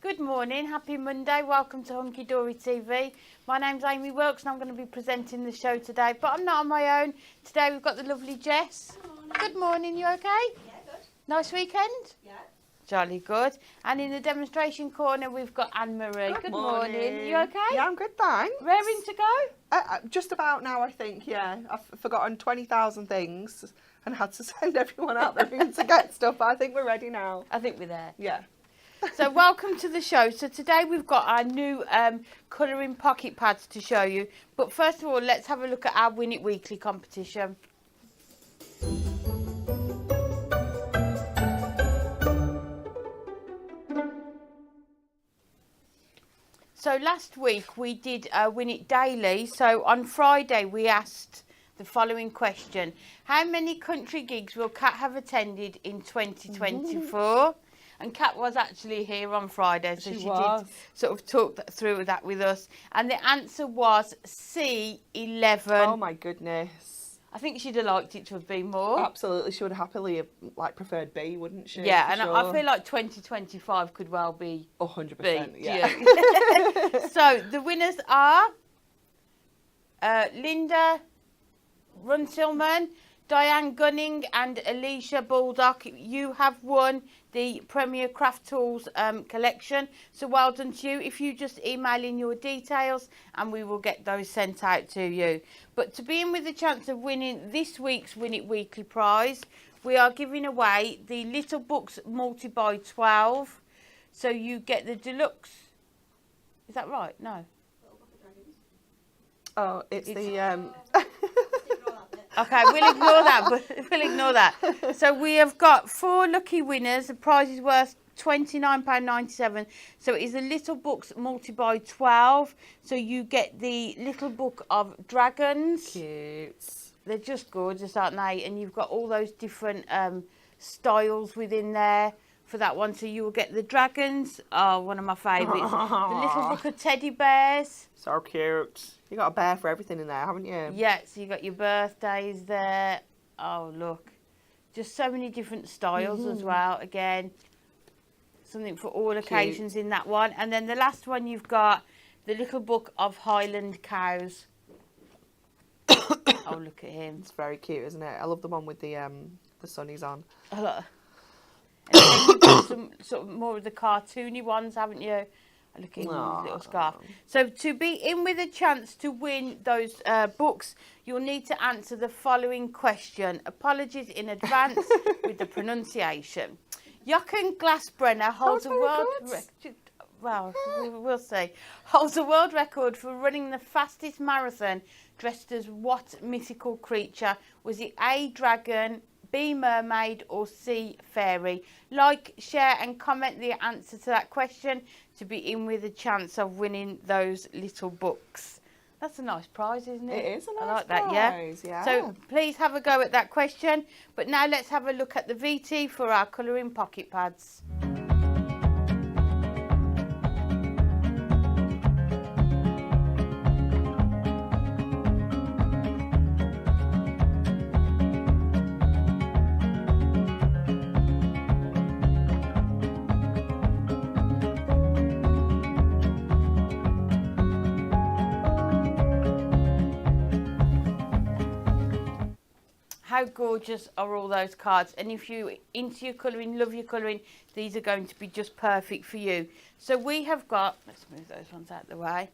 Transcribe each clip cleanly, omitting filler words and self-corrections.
Good morning, happy Monday, welcome to Hunky Dory TV. My name's Amy Wilkes and I'm going to be presenting the show today, but I'm not on my own. Today we've got the lovely Jess. Good morning, you okay? Yeah, good. Nice weekend? Yeah. Jolly good. And in the demonstration corner we've got Anne-Marie. Good morning. You okay? Yeah, I'm good, thanks. Raring to go? Just about now, I think, yeah. I've forgotten 20,000 things and had to send everyone out there to get stuff, but I think we're ready now. I think we're there. Yeah. So welcome to the show. So today we've got our new colouring pocket pads to show you. But first of all, let's have a look at our Win It Weekly competition. So last week we did Win It Daily. So on Friday we asked the following question. How many country gigs will Kat have attended in 2024? And Kat was actually here on Friday, so she did sort of talk through that with us. And the answer was C, 11. Oh my goodness. I think she'd have liked it to have been more. Absolutely, she would happily have preferred B, wouldn't she? Yeah, and sure. I feel like 2025 could well be 100%, B. yeah. So the winners are Linda Runciman, Diane Gunning and Alicia Baldock. You have won the Premier Craft Tools collection. So well done to you. If you just email in your details and we will get those sent out to you. But to be in with the chance of winning this week's Win It Weekly prize, we are giving away the Little Books Multi by 12. So you get the deluxe. Is that right? No. Oh, it's the... Okay, we'll ignore that, but we'll ignore that. So we have got 4 lucky winners. The prize is worth £29.97. So it is a Little Books Multi by 12. So you get the Little Book of Dragons. Cute. They're just gorgeous, aren't they? And you've got all those different styles within there for that one. So you will get the dragons. Oh, one of my favourites. The Little Book of Teddy Bears. So cute. You got a bear for everything in there, haven't you? Yeah, so you got your birthdays there. Oh, look. Just so many different styles as well. Again, something for all occasions in that one. And then the last one you've got the Little Book of Highland Cows. Oh, look at him. It's very cute, isn't it? I love the one with the sunnies on. Oh, look. And then you've got some sort of more of the cartoony ones, haven't you? Look at his little scarf. So to be in with a chance to win those books, you'll need to answer the following question. Apologies in advance with the pronunciation. Jochen Glassbrenner holds a world record. Well, we'll see. Holds a world record for running the fastest marathon dressed as what mythical creature? Was it A, dragon, B, mermaid or C, fairy? Like, share and comment the answer to that question to be in with a chance of winning those little books. That's a nice prize, isn't it? It is a nice I like prize, that, yeah. So please have a go at that question. But now let's have a look at the VT for our colouring pocket pads. How gorgeous are all those cards? And if you're into your colouring, love your colouring, these are going to be just perfect for you. So we have got, let's move those ones out of the way,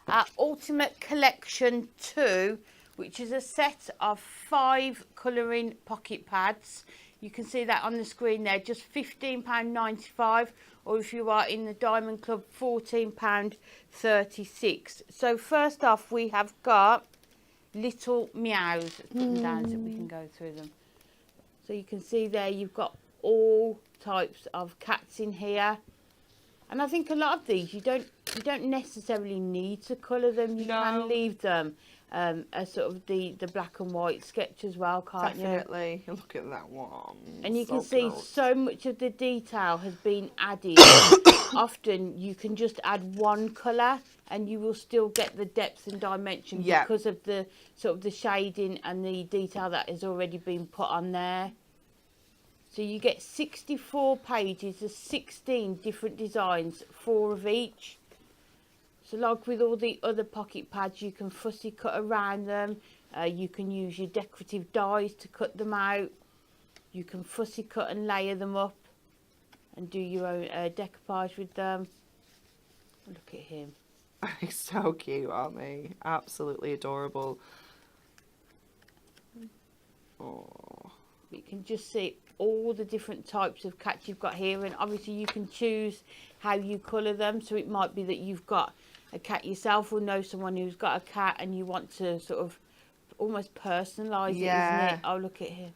our Ultimate Collection 2, which is a set of 5 colouring pocket pads. You can see that on the screen there, just £15.95, or if you are in the Diamond Club, £14.36. So first off, we have got Little Meows. Let's put them down so we can go through them. So you can see there, you've got all types of cats in here. And I think a lot of these, you don't necessarily need to colour them. You can leave them as sort of the black and white sketch as well, can't you? Definitely. Look at that one. And you So can see cute. so much of the detail has been added. Often you can just add one colour and you will still get the depth and dimension because of the sort of the shading and the detail that has already been put on there. So you get 64 pages of 16 different designs, 4 of each. So like with all the other pocket pads, you can fussy cut around them. You can use your decorative dies to cut them out. You can fussy cut and layer them up and do your own decoupage with them. Look at him. He's so cute, aren't they? Absolutely adorable. Oh. You can just see all the different types of cats you've got here, and obviously you can choose how you colour them. So it might be that you've got a cat yourself or know someone who's got a cat and you want to sort of almost personalise it, isn't it? Oh, look at him.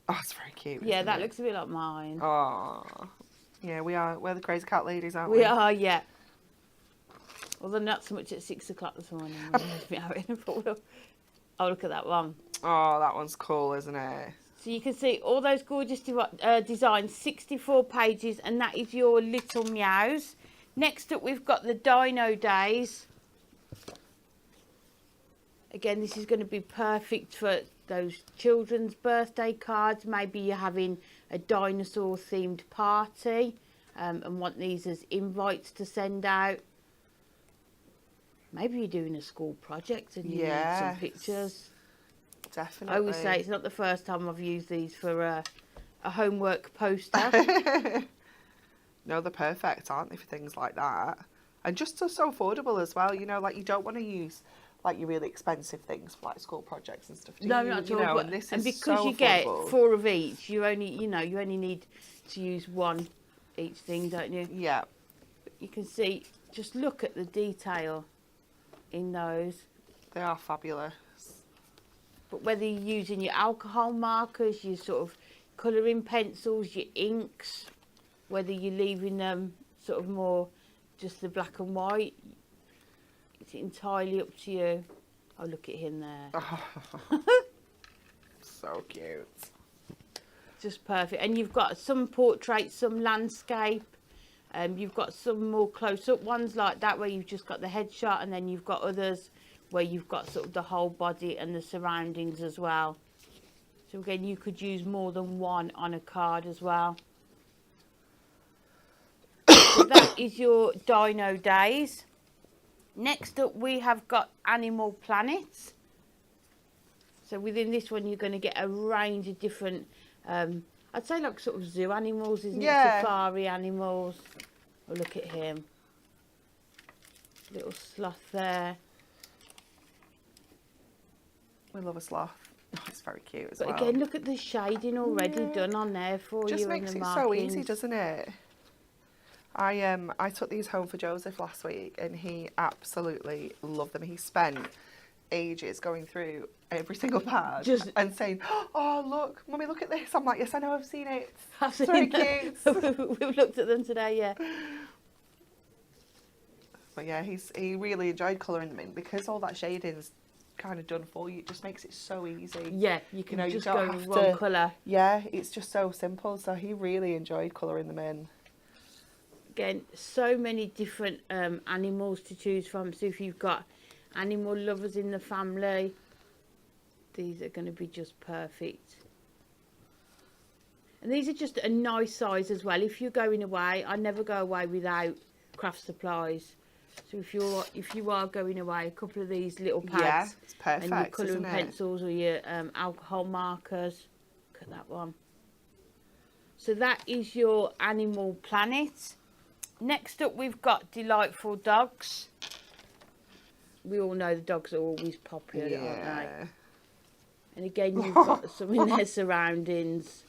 Oh, it's very cute. Yeah, that looks a bit like mine. Oh. Yeah, we're the crazy cat ladies, aren't we? We are, yeah. Although not so much at 6 o'clock this morning. Oh, look at that one. Oh, that one's cool, isn't it? So you can see all those gorgeous designs, 64 pages, and that is your Little Meows. Next up, we've got the Dino Days. Again, this is going to be perfect for those children's birthday cards. Maybe you're having a dinosaur-themed party and want these as invites to send out. Maybe you're doing a school project and you need some pictures. Definitely. I always say it's not the first time I've used these for a homework poster. No, they're perfect, aren't they, for things like that? And just so affordable as well. You know, like you don't want to use like your really expensive things for like school projects and stuff. No, not at all. And this is because so you get affordable. 4 of each, you only need to use 1 each thing, don't you? Yeah. But you can see, just look at the detail in those. They are fabulous. But whether you're using your alcohol markers, your sort of colouring pencils, your inks, whether you're leaving them sort of more just the black and white, it's entirely up to you. Oh, look at him there. So cute. Just perfect. And you've got some portraits, some landscape. You've got some more close-up ones like that where you've just got the headshot, and then you've got others where you've got sort of the whole body and the surroundings as well. So again, you could use more than one on a card as well. So that is your Dino Days. Next up, we have got Animal Planets. So within this one, you're going to get a range of different, I'd say like sort of zoo animals, isn't it? Safari animals. Oh, look at him. Little sloth there. We love a sloth. Oh, it's very cute as But well. again, look at the shading already done on there for Just you. makes and the it so markings. easy, doesn't it? I took these home for Joseph last week and he absolutely loved them. He spent ages going through every single pad and saying, "Oh, look, Mummy, look at this." I'm like, "Yes, I know, I've seen it. It's very cute." We've looked at them today, yeah. But yeah, he really enjoyed colouring them in because all that shading's kind of done for you. It just makes it so easy. Yeah, you can you just don't go have with one to- colour. Yeah, it's just so simple. So he really enjoyed colouring them in. Again, so many different animals to choose from. So if you've got animal lovers in the family, these are going to be just perfect. And these are just a nice size as well. If you're going away, I never go away without craft supplies. So if you are going away, a couple of these little pads, Yeah, it's perfect, and your colouring isn't it? pencils or your alcohol markers. Look at that one. So that is your Animal Planet. Next up, we've got Delightful Dogs. We all know the dogs are always popular, aren't they? And again, you've got some in their surroundings.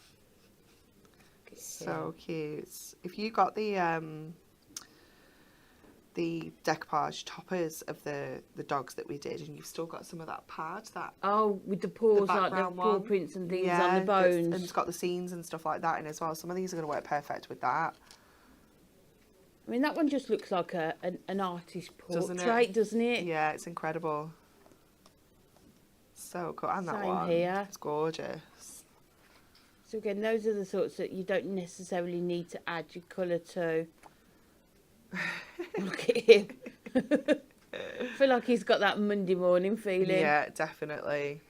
So cute. If you got the decoupage toppers of the dogs that we did, and you've still got some of that pad, that with the paws, like the background paw one. prints and things on the bones, and it's got the scenes and stuff like that in as well. Some of these are going to work perfect with that. I mean, that one just looks like an artist portrait, doesn't it? Yeah, it's incredible. So cool. And that Same one. here. It's gorgeous. So again, those are the sorts that you don't necessarily need to add your colour to. Look at him. I feel like he's got that Monday morning feeling. Yeah, definitely.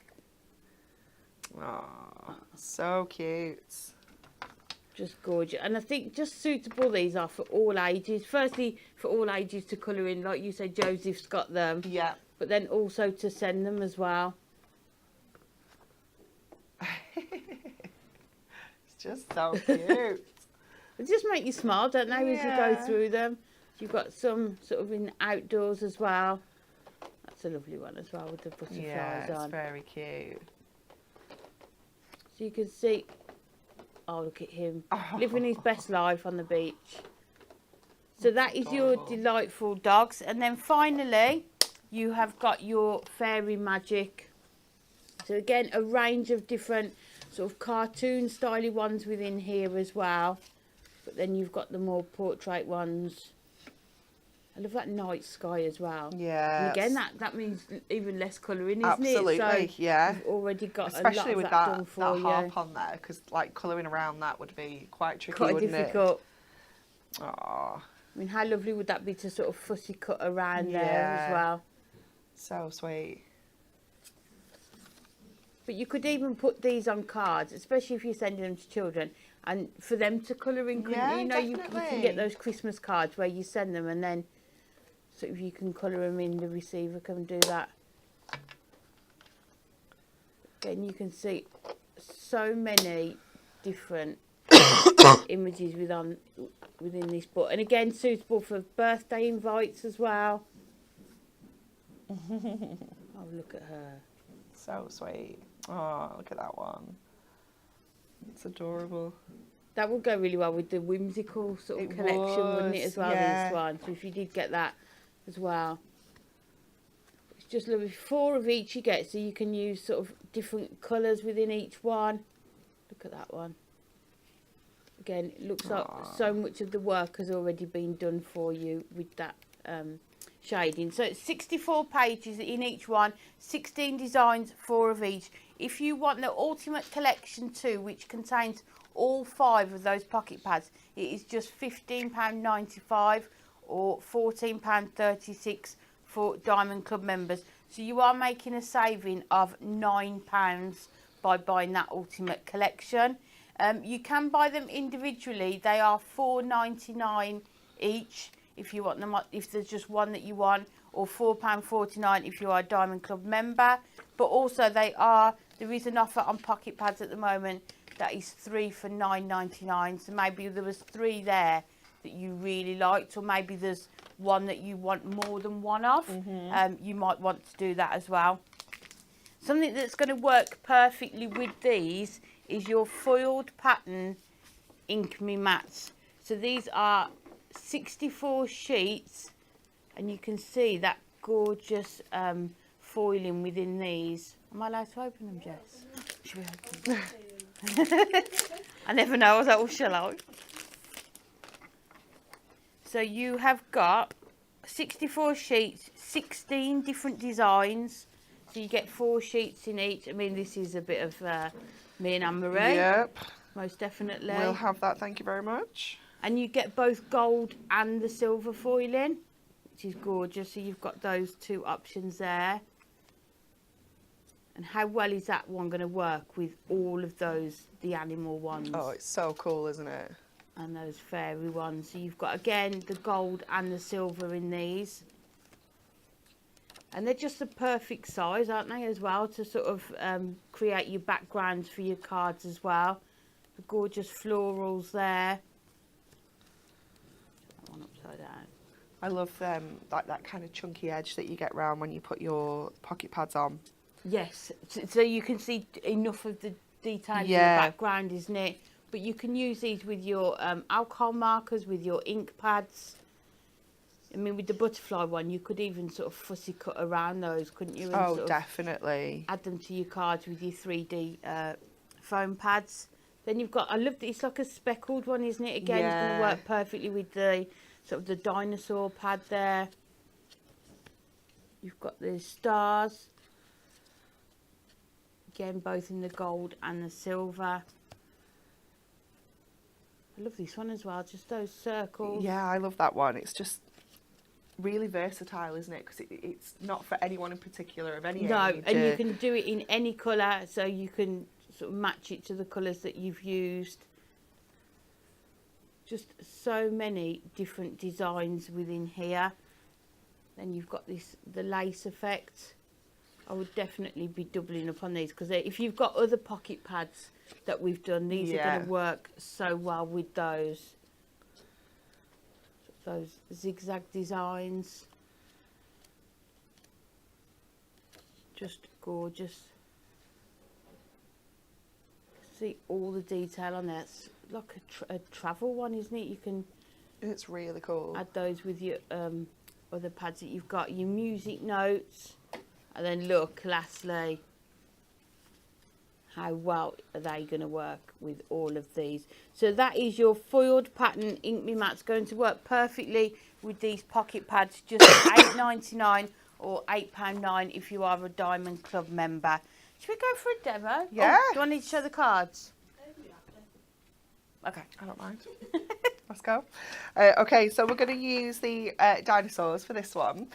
Oh, so cute. Just gorgeous. And I think just suitable these are for all ages. Firstly, for all ages to colour in. Like you said, Joseph's got them. Yeah. But then also to send them as well. It's just so cute. They just make you smile, don't they, as you go through them. You've got some sort of in outdoors as well. That's a lovely one as well with the butterflies on. It's very cute. So you can see, oh, look at him, living his best life on the beach. So that is your Delightful Dogs. And then finally, you have got your Fairy Magic. So again, a range of different sort of cartoon styly ones within here as well. But then you've got the more portrait ones. I love that night sky as well. Yeah. And again, that means even less colouring, isn't Absolutely, it? So yeah. you've already got especially a lot with of that done that for you. harp on there, because like colouring around that would be quite tricky, Quite wouldn't difficult. it? Aww. I mean, how lovely would that be to sort of fussy cut around there as well? So sweet. But you could even put these on cards, especially if you're sending them to children, and for them to colour in. Yeah, you know, you can definitely. get those Christmas cards where you send them and then sort of you can colour them in, the receiver can do that. Again, you can see so many different images within this book. And again, suitable for birthday invites as well. Oh, look at her. So sweet. Oh, look at that one. It's adorable. That would go really well with the whimsical sort of collection, wouldn't it, as well, this one? So if you did get that as well. It's just lovely. 4 of each you get, so you can use sort of different colours within each one. Look at that one. Again, it looks like so much of the work has already been done for you with that shading. So it's 64 pages in each one, 16 designs, 4 of each. If you want the Ultimate Collection 2, which contains all 5 of those pocket pads, it is just £15.95 or £14.36 for Diamond Club members. So you are making a saving of £9 by buying that Ultimate Collection. You can buy them individually. They are £4.99 each if you want them, if there's just one that you want, or £4.49 if you are a Diamond Club member. But also there is an offer on pocket pads at the moment that is 3 for £9.99. So maybe there was 3 there that you really liked, or maybe there's one that you want more than one of. You might want to do that as well. Something that's going to work perfectly with these is your foiled pattern Ink Me mats. So these are 64 sheets, and you can see that gorgeous foiling within these. Am I allowed to open them, Jess? Should we open them? I never know. I was like, oh, shall I? So you have got 64 sheets, 16 different designs. So you get 4 sheets in each. I mean, this is a bit of me and Anne-Marie. Yep. Most definitely. We'll have that, thank you very much. And you get both gold and the silver foiling, which is gorgeous. So you've got those 2 options there. And how well is that one going to work with all of those, the animal ones? Oh, it's so cool, isn't it? And those fairy ones. So you've got, again, the gold and the silver in these. And they're just the perfect size, aren't they, as well, to sort of create your backgrounds for your cards as well. The gorgeous florals there. That one upside down. I love like that kind of chunky edge that you get round when you put your pocket pads on. Yes, so you can see enough of the detail in the background, isn't it? But you can use these with your alcohol markers, with your ink pads. I mean, with the butterfly one, you could even sort of fussy cut around those, couldn't you? And Oh, sort of definitely. add them to your cards with your 3D foam pads. Then you've got, I love that it's like a speckled one, isn't it? Again, it's going to work perfectly with the sort of the dinosaur pad there. You've got the stars. Again, both in the gold and the silver. I love this one as well, just those circles. Yeah, I love that one. It's just really versatile, isn't it? Because it's not for anyone in particular of any age. No, and you can do it in any colour, so you can sort of match it to the colours that you've used. Just so many different designs within here. Then you've got the lace effect. I would definitely be doubling up on these, because if you've got other pocket pads that we've done, these are going to work so well with those zigzag designs. Just gorgeous. See all the detail on there. It's like a travel one, isn't it? You can. It's really cool. Add those with your other pads that you've got. Your music notes, and then look, lastly, how well are they going to work with all of these? So that is your foiled pattern Ink Me Mats, going to work perfectly with these pocket pads, just £8.99 or £8.9 if you are a Diamond Club member. Should we go for a demo? Yeah. Oh, do I need to show the cards? Okay. I don't mind. Let's go. Okay, so we're going to use the dinosaurs for this one.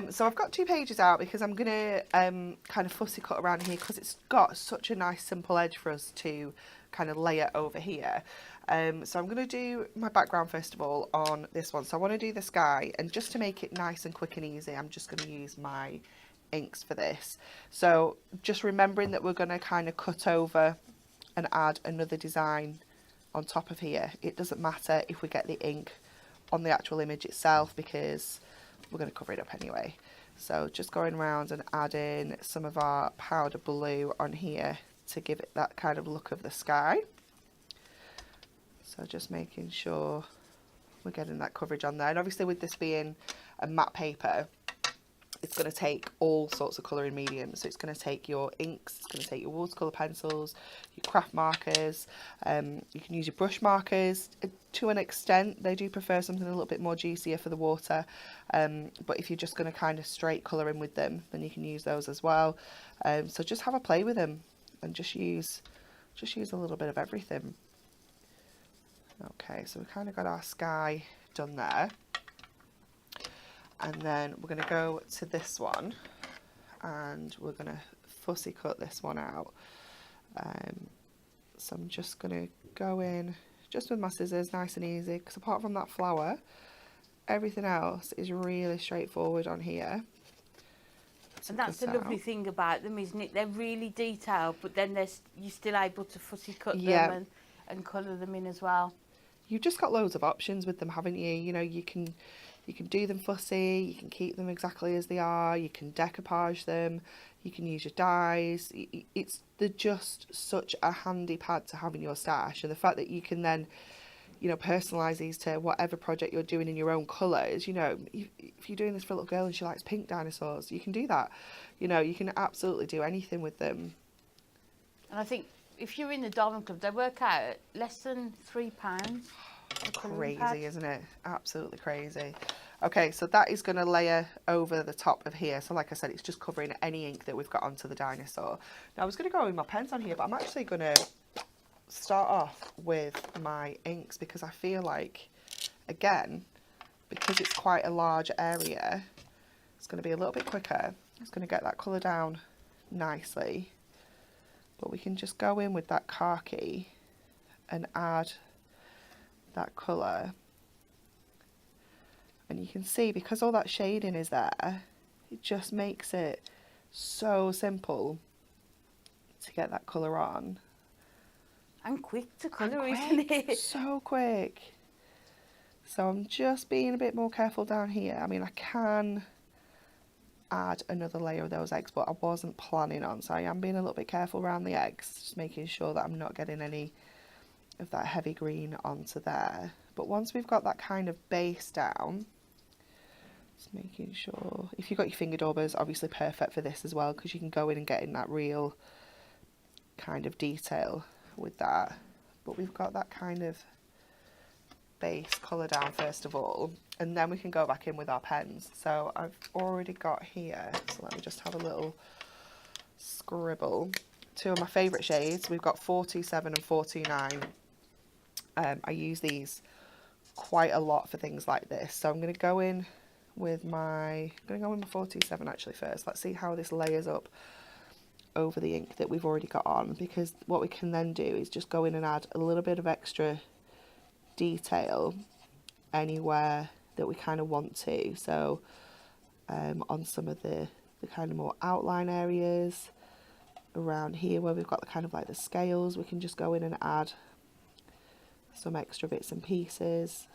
So I've got 2 pages out because I'm going to kind of fussy cut around here because it's got such a nice simple edge for us to kind of layer over here. So I'm going to do my background first of all on this one. So I want to do the sky, and just to make it nice and quick and easy, I'm just going to use my inks for this. So just remembering that we're going to kind of cut over and add another design on top of here. It doesn't matter if we get the ink on the actual image itself, because we're going to cover it up anyway. So just going around and adding some of our powder blue on here to give it that kind of look of the sky. So just making sure we're getting that coverage on there. And obviously with this being a matte paper, it's going to take all sorts of colouring mediums. So it's going to take your inks, it's going to take your watercolour pencils, your craft markers. You can use your brush markers to an extent. They do prefer something a little bit more juicier for the water. But if you're just going to kind of straight colour in with them, then you can use those as well. So just have a play with them and just use a little bit of everything. Okay, so we've kind of got our sky done there. And then we're going to go to this one, and we're going to fussy cut this one out. So I'm just going to go in just with my scissors, nice and easy, because apart from that flower, everything else is really straightforward on here. And that's the lovely thing about them, isn't it? They're really detailed, but then you're still able to fussy cut them and colour them in as well. You've just got loads of options with them, haven't you? You know, you can do them fussy, you can keep them exactly as they are, you can decoupage them, you can use your dyes. They're just such a handy pad to have in your stash, and the fact that you can then, you know, personalise these to whatever project you're doing in your own colours. You know, if you're doing this for a little girl and she likes pink dinosaurs, you can do that. You know, you can absolutely do anything with them. And I think if you're in the Diamond Club, they work out at less than £3. Crazy, isn't it? Absolutely crazy. Okay, so that is going to layer over the top of here. So like I said, it's just covering any ink that we've got onto the dinosaur. Now I was going to go with my pens on here, but I'm actually going to start off with my inks, because I feel like, again, because it's quite a large area, it's going to be a little bit quicker. It's going to get that colour down nicely. But we can just go in with that khaki and add that colour. And you can see, because all that shading is there, it just makes it so simple to get that colour on. And quick to colour, isn't it? So quick. So I'm just being a bit more careful down here. I mean, I can add another layer of those eggs, but I wasn't planning on, so I am being a little bit careful around the eggs, just making sure that I'm not getting any of that heavy green onto there. But once we've got that kind of base down, just making sure, if you've got your finger daubers, obviously perfect for this as well, because you can go in and get in that real kind of detail with that. But we've got that kind of base colour down first of all, and then we can go back in with our pens. So I've already got here, so let me just have a little scribble. Two of my favourite shades, we've got 427 and 429. I use these quite a lot for things like this, so I'm going to go in with my 427 actually first. Let's see how this layers up over the ink that we've already got on, because what we can then do is just go in and add a little bit of extra detail anywhere that we kind of want to. So on some of the kind of more outline areas around here where we've got the kind of like the scales, we can just go in and add some extra bits and pieces.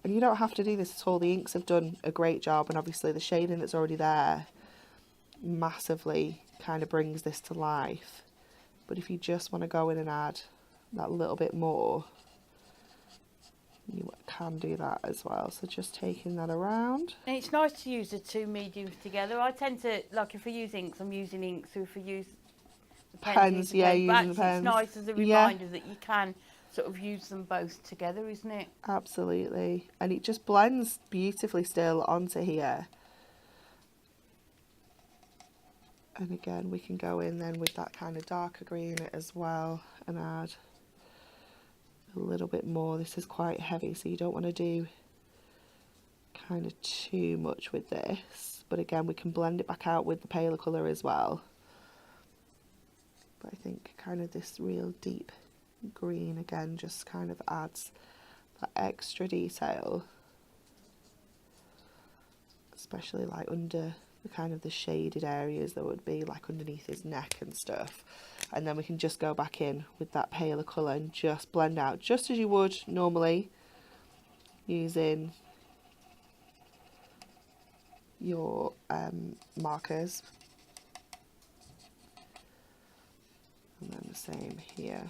And you don't have to do this at all. The inks have done a great job, and obviously the shading that's already there massively kind of brings this to life. But if you just want to go in and add that little bit more, you can do that as well. So just taking that around. And it's nice to use the two mediums together. I tend to, like if I use inks, I'm using inks. So if I use the pens, yeah, using the pens. It's nice as a reminder that you can sort of use them both together, isn't it? Absolutely. And it just blends beautifully still onto here. And again, we can go in then with that kind of darker green as well and add a little bit more. This is quite heavy, so you don't want to do kind of too much with this. But again, we can blend it back out with the paler colour as well. But I think kind of this real deep green again just kind of adds that extra detail, especially like under the kind of the shaded areas that would be like underneath his neck and stuff. And then we can just go back in with that paler colour and just blend out just as you would normally using your markers. And then the same here.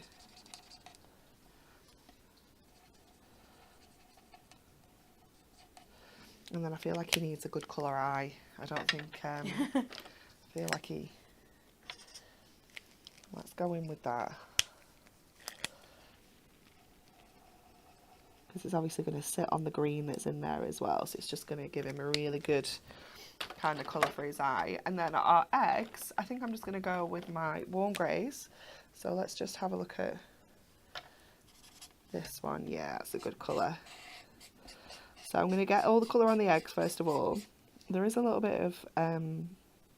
And then I feel like he needs a good colour eye. I don't think, I feel like he, let's go in with that. Because it's obviously going to sit on the green that's in there as well. So it's just going to give him a really good kind of colour for his eye. And then our eggs, I think I'm just going to go with my warm greys. So let's just have a look at this one. Yeah, it's a good colour. So I'm going to get all the colour on the eggs first of all. There is a little bit of, oh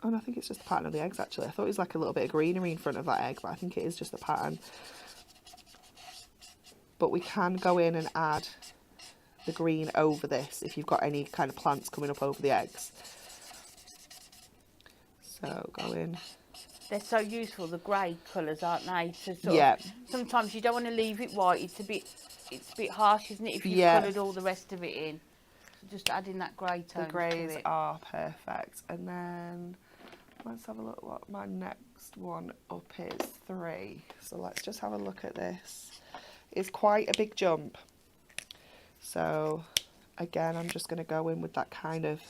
no, I think it's just the pattern of the eggs actually. I thought it was like a little bit of greenery in front of that egg, but I think it is just the pattern. But we can go in and add the green over this if you've got any kind of plants coming up over the eggs. So go in. They're so useful, the grey colours, aren't they? To sort of, sometimes you don't want to leave it white. It's a bit harsh, isn't it, if you've coloured all the rest of it in. So just adding that grey tone. The greys are perfect. And then let's have a look what my next one up is. 3. So let's just have a look at this. It's quite a big jump. So again, I'm just going to go in with that kind of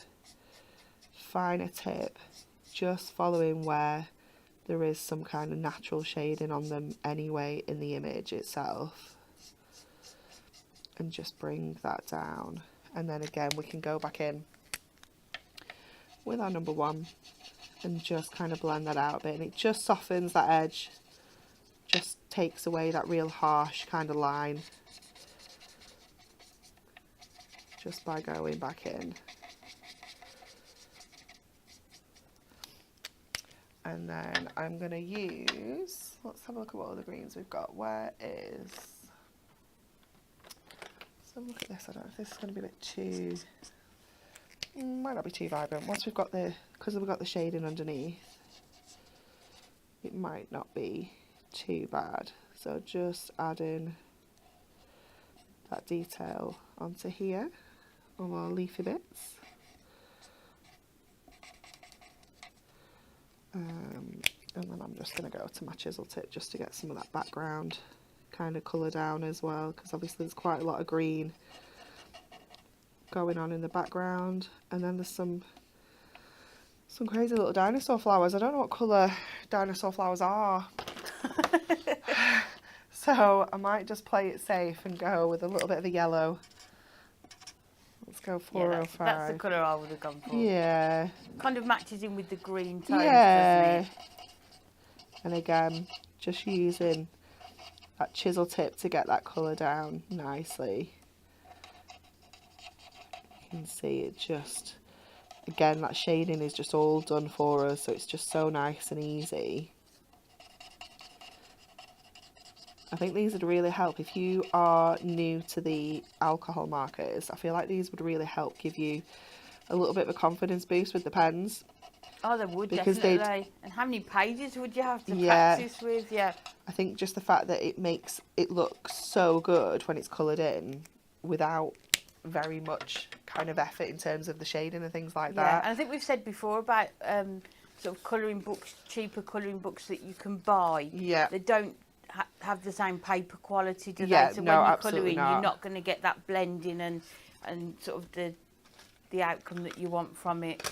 finer tip, just following where there is some kind of natural shading on them anyway in the image itself, and just bring that down. And then again, we can go back in with our number 1 and just kind of blend that out a bit, and it just softens that edge, just takes away that real harsh kind of line just by going back in. And then I'm going to use, let's have a look at what other greens we've got. Where is So look at this. I don't know if this is going to be a bit too... might not be too vibrant. Once we've got the... because we've got the shading underneath, it might not be too bad. So just adding that detail onto here, all our leafy bits. And then I'm just going to go to my chisel tip just to get some of that background kind of colour down as well, because obviously there's quite a lot of green going on in the background. And then there's some crazy little dinosaur flowers. I don't know what colour dinosaur flowers are. So I might just play it safe and go with a little bit of a yellow. Let's go 405. Yeah, that's the colour I would have gone for. Yeah. Kind of matches in with the green tones, Yeah. doesn't it? And again, just using that chisel tip to get that colour down nicely. You can see it just, again, that shading is just all done for us, so it's just so nice and easy. I think these would really help if you are new to the alcohol markers. I feel like these would really help give you a little bit of a confidence boost with the pens. Oh, they would, because definitely. And how many pages would you have to practice with? Yeah. I think just the fact that it makes it look so good when it's coloured in without very much kind of effort in terms of the shading and things like that. And I think we've said before about sort of colouring books, cheaper colouring books that you can buy. Yeah. They don't have the same paper quality, do Yeah, they? So no, when you're absolutely colouring, you're not. not going to get that blending and sort of the outcome that you want from it.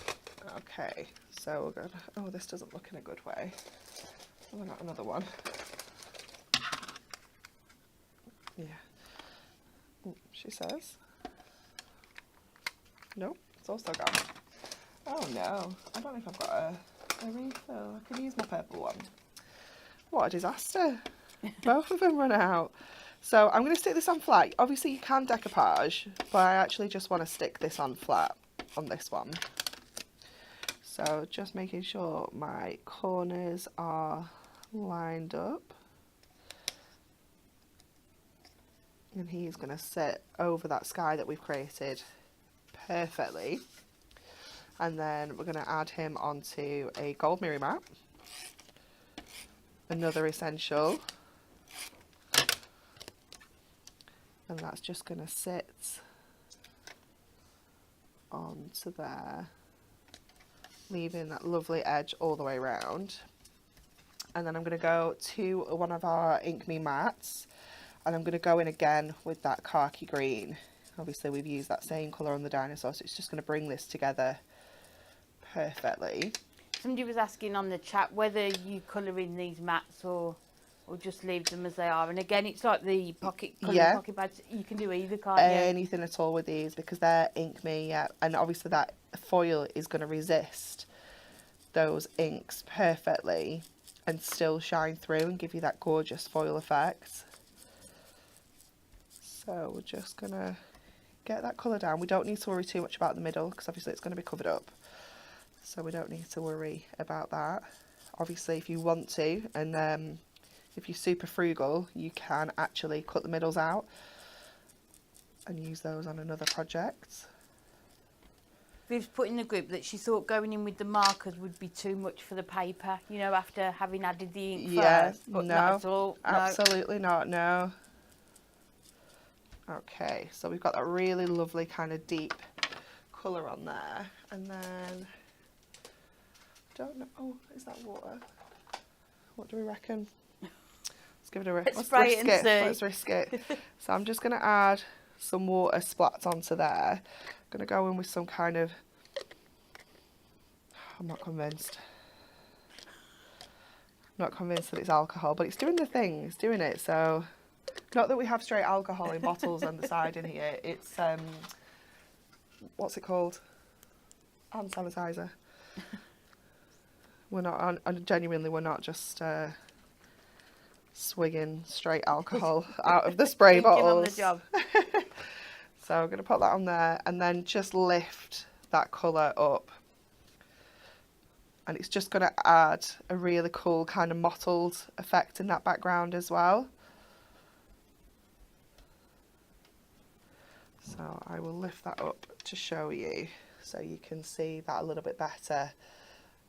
Okay, so we're good. Oh, this doesn't look in a good way. Oh, not another one. Yeah. Ooh, she says. Nope, it's also gone. Oh no, I don't know if I've got a refill. I can use my purple one. What a disaster. Both of them run out. So I'm going to stick this on flat. Obviously you can decoupage, but I actually just want to stick this on flat on this one. So just making sure my corners are lined up. And he's going to sit over that sky that we've created perfectly. And then we're going to add him onto a gold mirror mat. Another essential. And that's just going to sit onto there, leaving that lovely edge all the way around. And then I'm going to go to one of our Ink Me mats, and I'm going to go in again with that khaki green. Obviously we've used that same colour on the dinosaur, so it's just going to bring this together perfectly. Somebody was asking on the chat whether you colour in these mats or just leave them as they are. And again, it's like the pocket pads. You can do either, can't you? Anything at all with these, because they're Ink Me, yeah. And obviously that foil is going to resist those inks perfectly and still shine through and give you that gorgeous foil effect. So we're just going to get that colour down. We don't need to worry too much about the middle, because obviously it's going to be covered up. So we don't need to worry about that. Obviously, if you want to, and if you're super frugal, you can actually cut the middles out and use those on another project. Viv's put in the group that she thought going in with the markers would be too much for the paper, you know, after having added the ink first. But no, not at all. Absolutely not, no. Okay, so we've got that really lovely kind of deep colour on there. And then, don't know, oh, is that water? What do we reckon? Let's give it a risk. Let's risk it. So I'm just going to add some water splats onto there. I'm going to go in with some kind of, I'm not convinced. I'm not convinced that it's alcohol, but it's doing the thing, it's doing it. So, not that we have straight alcohol in bottles on the side in here. It's, what's it called? Hand sanitizer. We're not, genuinely, we're not just swigging straight alcohol out of the spray bottles. On the job. So I'm going to put that on there and then just lift that colour up. And it's just going to add a really cool kind of mottled effect in that background as well. So I will lift that up to show you so you can see that a little bit better.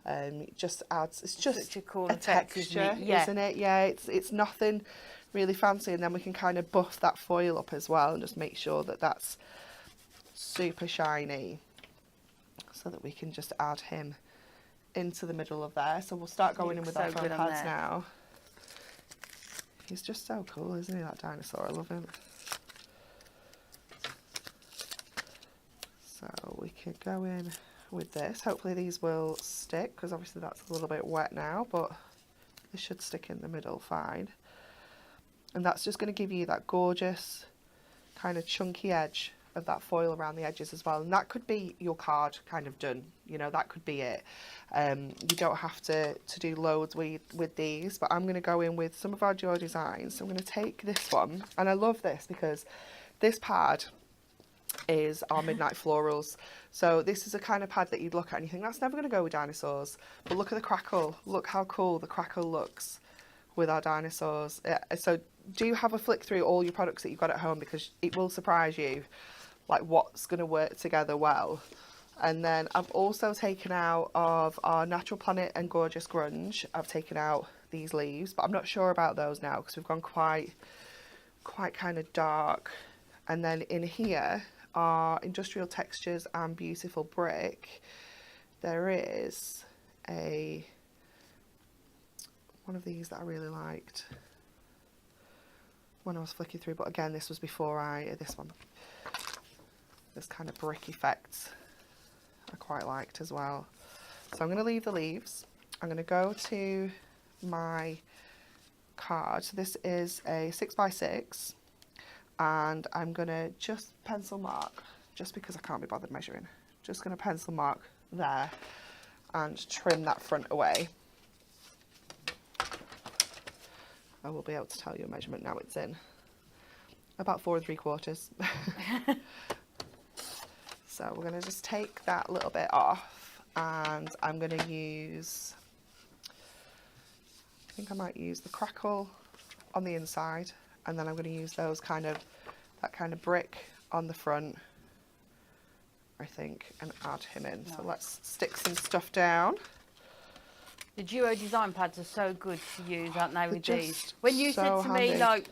It just adds, it's just such a cool a effect, texture, Yeah. isn't it? Yeah, it's nothing really fancy, and then we can kind of buff that foil up as well and just make sure that that's super shiny so that we can just add him into the middle of there. So we'll start going in with our foam pads now. He's just so cool, isn't he, that dinosaur? I love him. So we can go in with this. Hopefully these will stick, because obviously that's a little bit wet now, but they should stick in the middle fine. And that's just going to give you that gorgeous kind of chunky edge of that foil around the edges as well. And that could be your card kind of done, you know, that could be it. You don't have to do loads with these, but I'm going to go in with some of our Joy designs. So I'm going to take this one, and I love this because this pad is our Midnight Florals. So this is a kind of pad that you'd look at and you think that's never going to go with dinosaurs, but look at the crackle. Look how cool the crackle looks with our dinosaurs. So do have a flick through all your products that you've got at home, because it will surprise you like what's going to work together well. And then I've also taken out of our Natural Planet and Gorgeous Grunge, I've taken out these leaves, but I'm not sure about those now because we've gone quite kind of dark. And then in here are Industrial Textures and Beautiful Brick. There is one of these that I really liked when I was flicking through, but again this was before this one. This kind of brick effect I quite liked as well. So I'm going to leave the leaves. I'm going to go to my card. So this is a 6x6, and I'm going to just pencil mark, just because I can't be bothered measuring. Just going to pencil mark there and trim that front away. I will be able to tell you a measurement now. It's in about 4 3/4. So we're going to just take that little bit off, and I'm going to use, I think I might use the crackle on the inside, and then I'm going to use that kind of brick on the front, I think, and add him in. Nice. So let's stick some stuff down. The Duo design pads are so good to use, aren't they, with these? When you so said to me, like,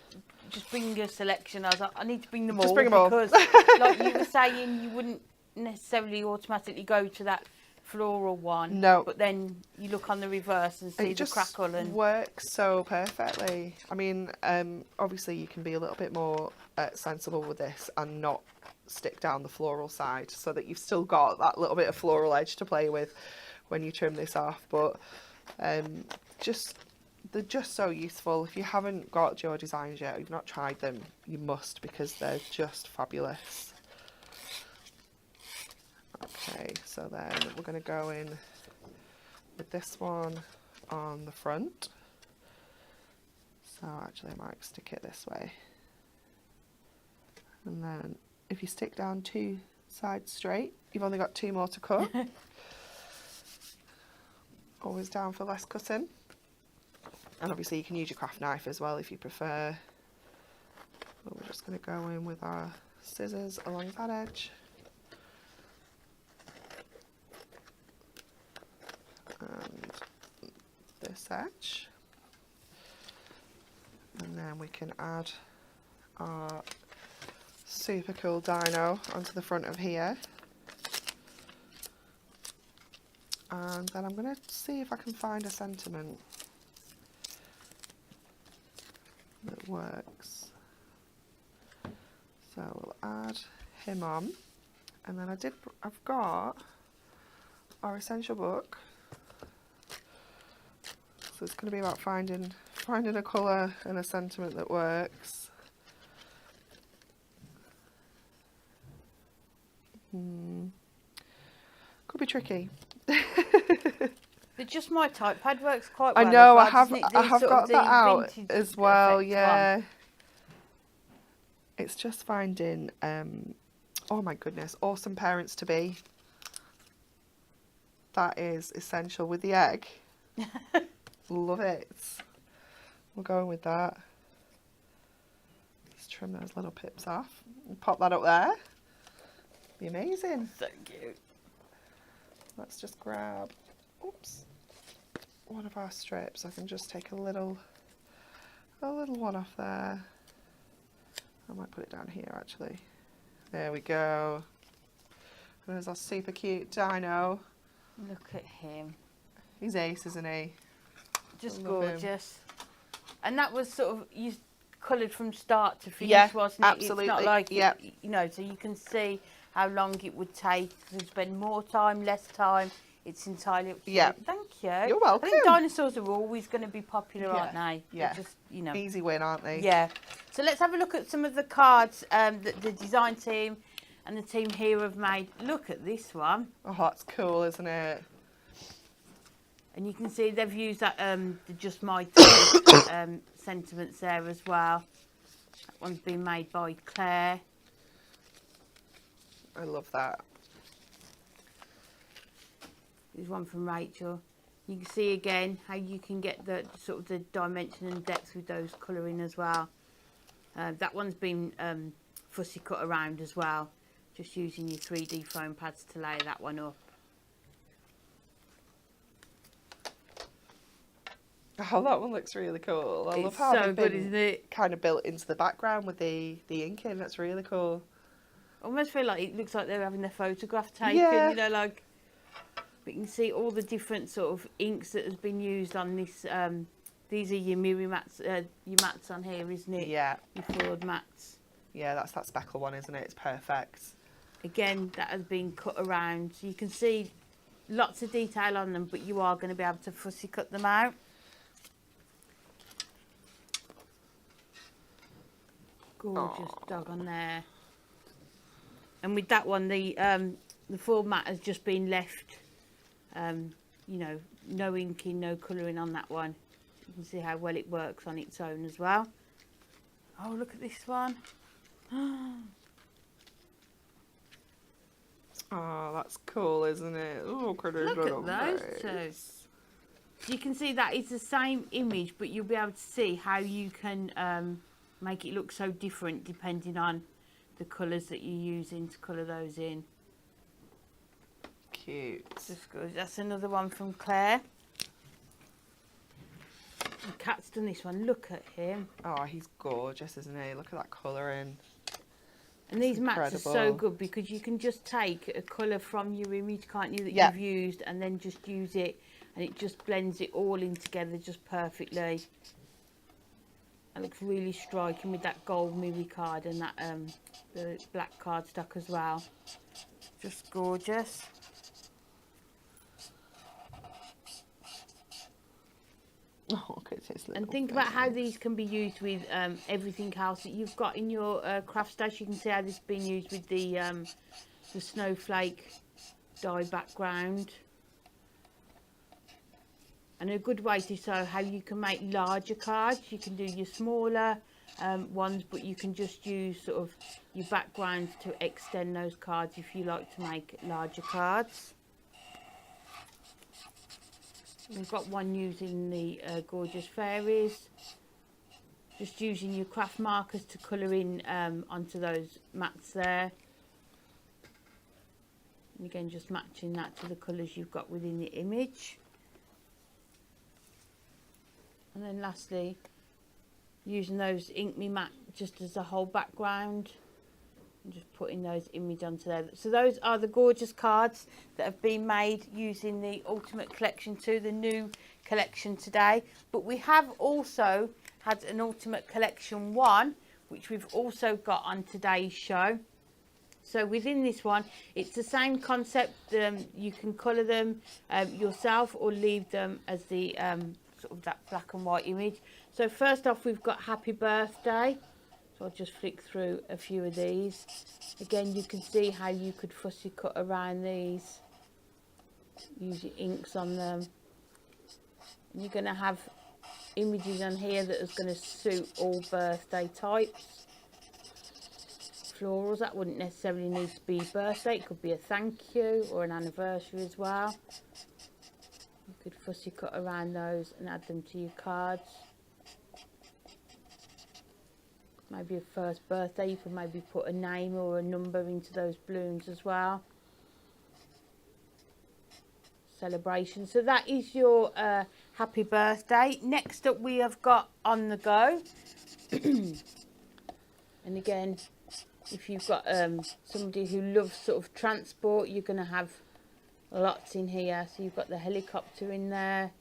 just bring your selection, I was like, I need to bring them just all. Bring them because, all. like you were saying, you wouldn't necessarily automatically go to that floral one. No. But then you look on the reverse and see the crackle. And it works so perfectly. I mean, obviously you can be a little bit more sensible with this and not stick down the floral side, so that you've still got that little bit of floral edge to play with when you trim this off. But they're just so useful. If you haven't got Joy designs yet, or you've not tried them, you must, because they're just fabulous. Okay, so then we're going to go in with this one on the front. So actually I might stick it this way. And then if you stick down 2 sides straight, you've only got 2 more to cut. Always down for less cutting. And obviously you can use your craft knife as well if you prefer. But we're just going to go in with our scissors along that edge. And this edge, and then we can add our super cool dino onto the front of here, and then I'm going to see if I can find a sentiment that works. So we'll add him on, and then I've got our essential book. So it's going to be about finding a colour and a sentiment that works. Could be tricky. But just my type pad works quite well. I know, well, I have got that out as well, yeah. One. It's just finding, oh my goodness, awesome parents to be. That is essential with the egg. Love it. We're going with that. Let's trim those little pips off and pop that up there. Be amazing. So cute. Let's just grab, oops, one of our strips. I can just take a little one off there. I might put it down here actually. There we go. There's our super cute dino. Look at him. He's ace, isn't he? Just gorgeous. And that was sort of you coloured from start to finish, Yeah, wasn't it? absolutely. It's not like Yeah. you know, so you can see how long it would take to spend more time, less time. It's entirely up to Yeah. you. Thank you. You're welcome. I think dinosaurs are always going to be popular, aren't they? Yeah. They're just, you know. Easy win, aren't they? Yeah. So let's have a look at some of the cards that the design team and the team here have made. Look at this one. Oh, that's cool, isn't it? And you can see they've used that the Just My Take sentiments there as well. That one's been made by Claire. I love that. There's one from Rachel. You can see again how you can get the sort of the dimension and depth with those colouring as well. That one's been fussy cut around as well, just using your 3D foam pads to lay that one up. Oh, that one looks really cool. I love It's how so they've good, been isn't it? kind of built into the background with the inking. That's really cool. I almost feel like it looks like they're having their photograph taken, Yeah. you know, like. But you can see all the different sort of inks that has been used on this. These are your Miri mats, your mats on here, isn't it? Yeah. Your floored mats. Yeah, that's that speckle one, isn't it? It's perfect. Again, that has been cut around. So you can see lots of detail on them, but you are going to be able to fussy cut them out. Gorgeous dog on there. And with that one, the full mat has just been left. You know, no inking, no colouring on that one. You can see how well it works on its own as well. Oh, look at this one. Oh, that's cool, isn't it? Oh, Look at those two. You can see that it's the same image, but you'll be able to see how you can make it look so different depending on the colours that you're using to colour those in. Cute. Just good. That's another one from Claire. And Kat's done this one. Look at him. Oh, he's gorgeous, isn't he? Look at that colouring. And these mats are so incredible. good because you can just take a colour from your image, can't you, that Yeah. you've used, and then just use it, and it just blends it all in together just perfectly. It looks really striking with that gold Miri card and that the black cardstock as well. Just gorgeous. Oh, look at his little And think about how face. these can be used with everything else that you've got in your craft stash. You can see how this has been used with the snowflake dye background. And a good way to show how you can make larger cards. You can do your smaller ones, but you can just use sort of your backgrounds to extend those cards if you like to make larger cards. We've got one using the Gorgeous Fairies. Just using your craft markers to colour in onto those mats there. And again, just matching that to the colours you've got within the image. And then lastly, using those Ink Me mat just as a whole background. And just putting those images onto there. So those are the gorgeous cards that have been made using the Ultimate Collection 2, the new collection today. But we have also had an Ultimate Collection 1, which we've also got on today's show. So within this one, it's the same concept. You can colour them yourself or leave them as the sort of that black and white image. So first off, we've got Happy Birthday. So I'll just flick through a few of these. Again, you can see how you could fussy cut around these. Use your inks on them. You're going to have images on here that is going to suit all birthday types. Florals, that wouldn't necessarily need to be birthday. It could be a thank you or an anniversary as well. You could fussy cut around those and add them to your cards. maybe a first birthday, you can maybe put a name or a number into those balloons as well. Celebration. So that is your happy birthday. Next up we have got on the go. And again, if you've got somebody who loves sort of transport, you're going to have lots in here. So you've got the helicopter in there,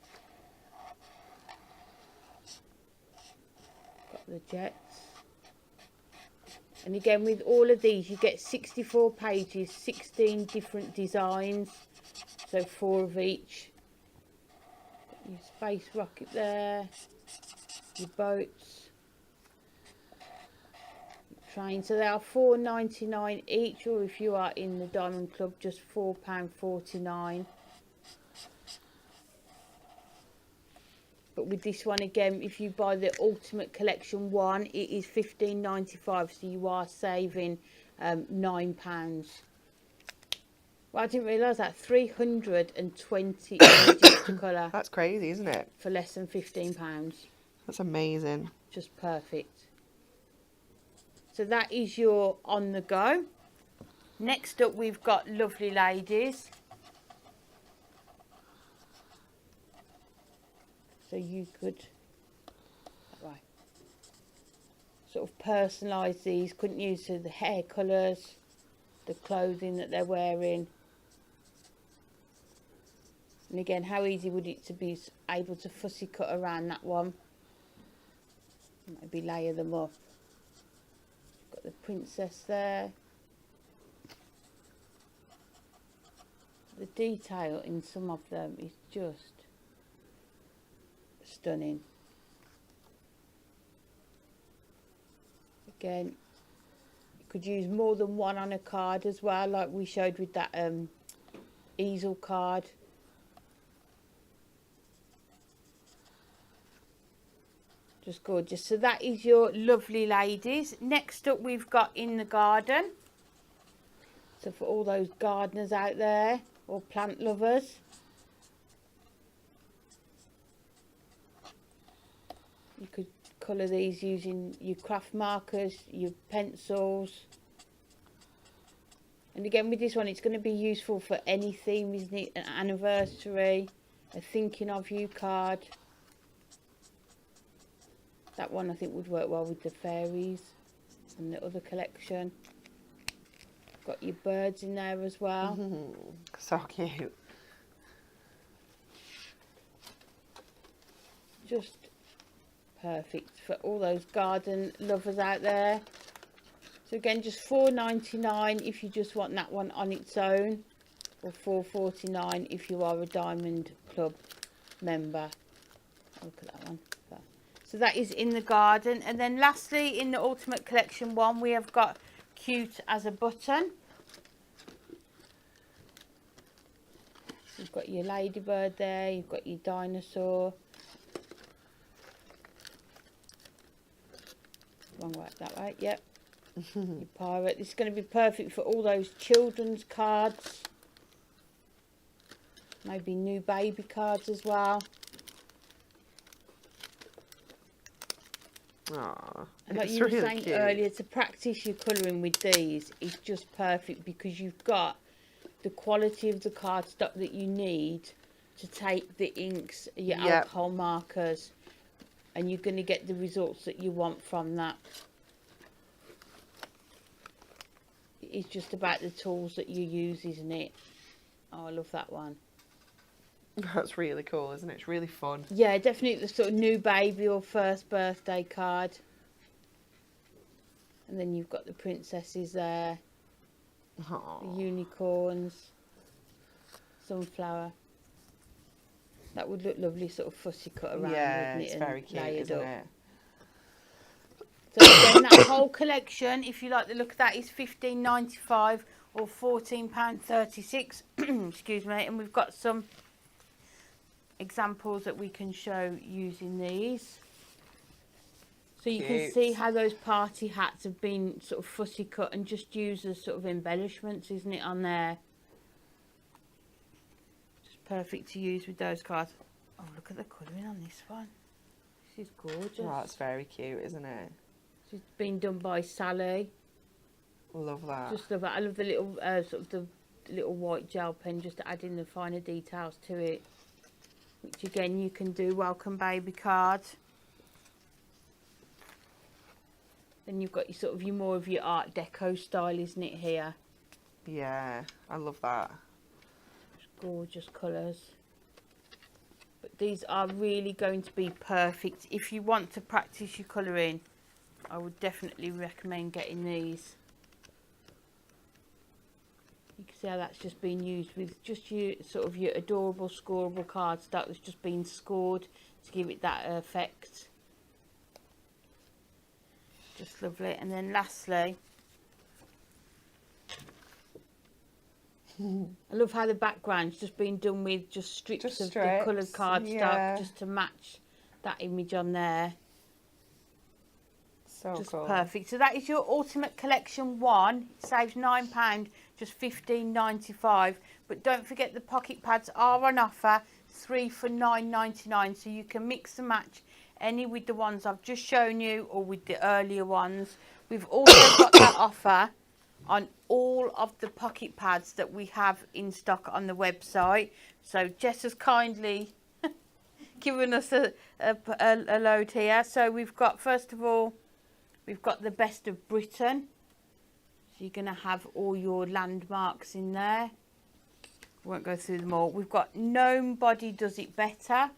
got the jets. And again, with all of these, you get 64 pages, 16 different designs, so 4 of each. Got your space rocket there, your boats, train. So they are £4.99 each, or if you are in the Diamond Club, just £4.49. But with this one again, if you buy the Ultimate Collection 1, it is £15.95, so you are saving £9. Well, I didn't realise that. 320 images to colour. That's crazy, isn't it? For less than £15. That's amazing. Just perfect. So that is your on the go. Next up, we've got Lovely Ladies. So you could sort of personalise these, couldn't you? So the hair colours, the clothing that they're wearing. And again, how easy would it to be able to fussy cut around that one? Maybe layer them up. Got the princess there. The detail in some of them is just stunning. Again, you could use more than one on a card as well, like we showed with that easel card. Just gorgeous. So that is your Lovely Ladies. Next up, we've got In the Garden. So for all those gardeners out there, or plant lovers, you could colour these using your craft markers, your pencils. And again, with this one, it's going to be useful for any theme, isn't it? An anniversary, a thinking of you card. That one I think would work well with the fairies and the other collection. Got your birds in there as well. So cute. Just perfect for all those garden lovers out there. So again, just £4.99 if you just want that one on its own, or £4.49 if you are a Diamond Club member. Look at that one. So that is In the Garden. And then lastly, in the Ultimate Collection 1, we have got Cute as a Button. You've got your ladybird there, you've got your dinosaur. Wrong way, that way, yep. Your pirate. This is going to be perfect for all those children's cards. Maybe new baby cards as well. Aww, and like you were saying earlier, to practice your colouring with these is just perfect, because you've got the quality of the cardstock that you need to take the inks, your alcohol markers, and you're going to get the results that you want from that. It's just about the tools that you use, isn't it? Oh, I love that one. That's really cool, isn't it? It's really fun. Yeah, definitely the sort of new baby or first birthday card. And then you've got the princesses there. Aww. The unicorns. Sunflower. That would look lovely, sort of fussy cut around, yeah, wouldn't it? It's very cute, isn't it? So again, that whole collection, if you like the look of that, is £15.95 or £14.36. Excuse me. And we've got some examples that we can show using these. So you can see how those party hats have been sort of fussy cut and just used as sort of embellishments, isn't it, on there? Just perfect to use with those cards. Oh, look at the colouring on this one. This is gorgeous. Oh, it's very cute, isn't it? It's been done by Sally. Love that. Just love it. I love the little sort of the little white gel pen, just to add in the finer details to it. Which again you can do welcome baby card. Then you've got your sort of your more of your Art Deco style, isn't it here? Yeah, I love that. Gorgeous colours. But these are really going to be perfect if you want to practice your colouring. I would definitely recommend getting these. You can see how that's just been used with just your sort of your adorable scoreable cards that was just being scored to give it that effect. Just lovely. And then lastly, I love how the background's just been done with just strips of the coloured cardstock just to match that image on there. So just cool. Perfect. So that is your Ultimate Collection 1. It saves £9, just $15.95. But don't forget the pocket pads are on offer, 3 for $9.99. So you can mix and match any with the ones I've just shown you or with the earlier ones. We've also got that offer on all of the pocket pads that we have in stock on the website. So Jess has kindly given us a load here. So we've got, first of all, we've got the Best of Britain. So you're going to have all your landmarks in there. Won't go through them all. We've got Nobody Does It Better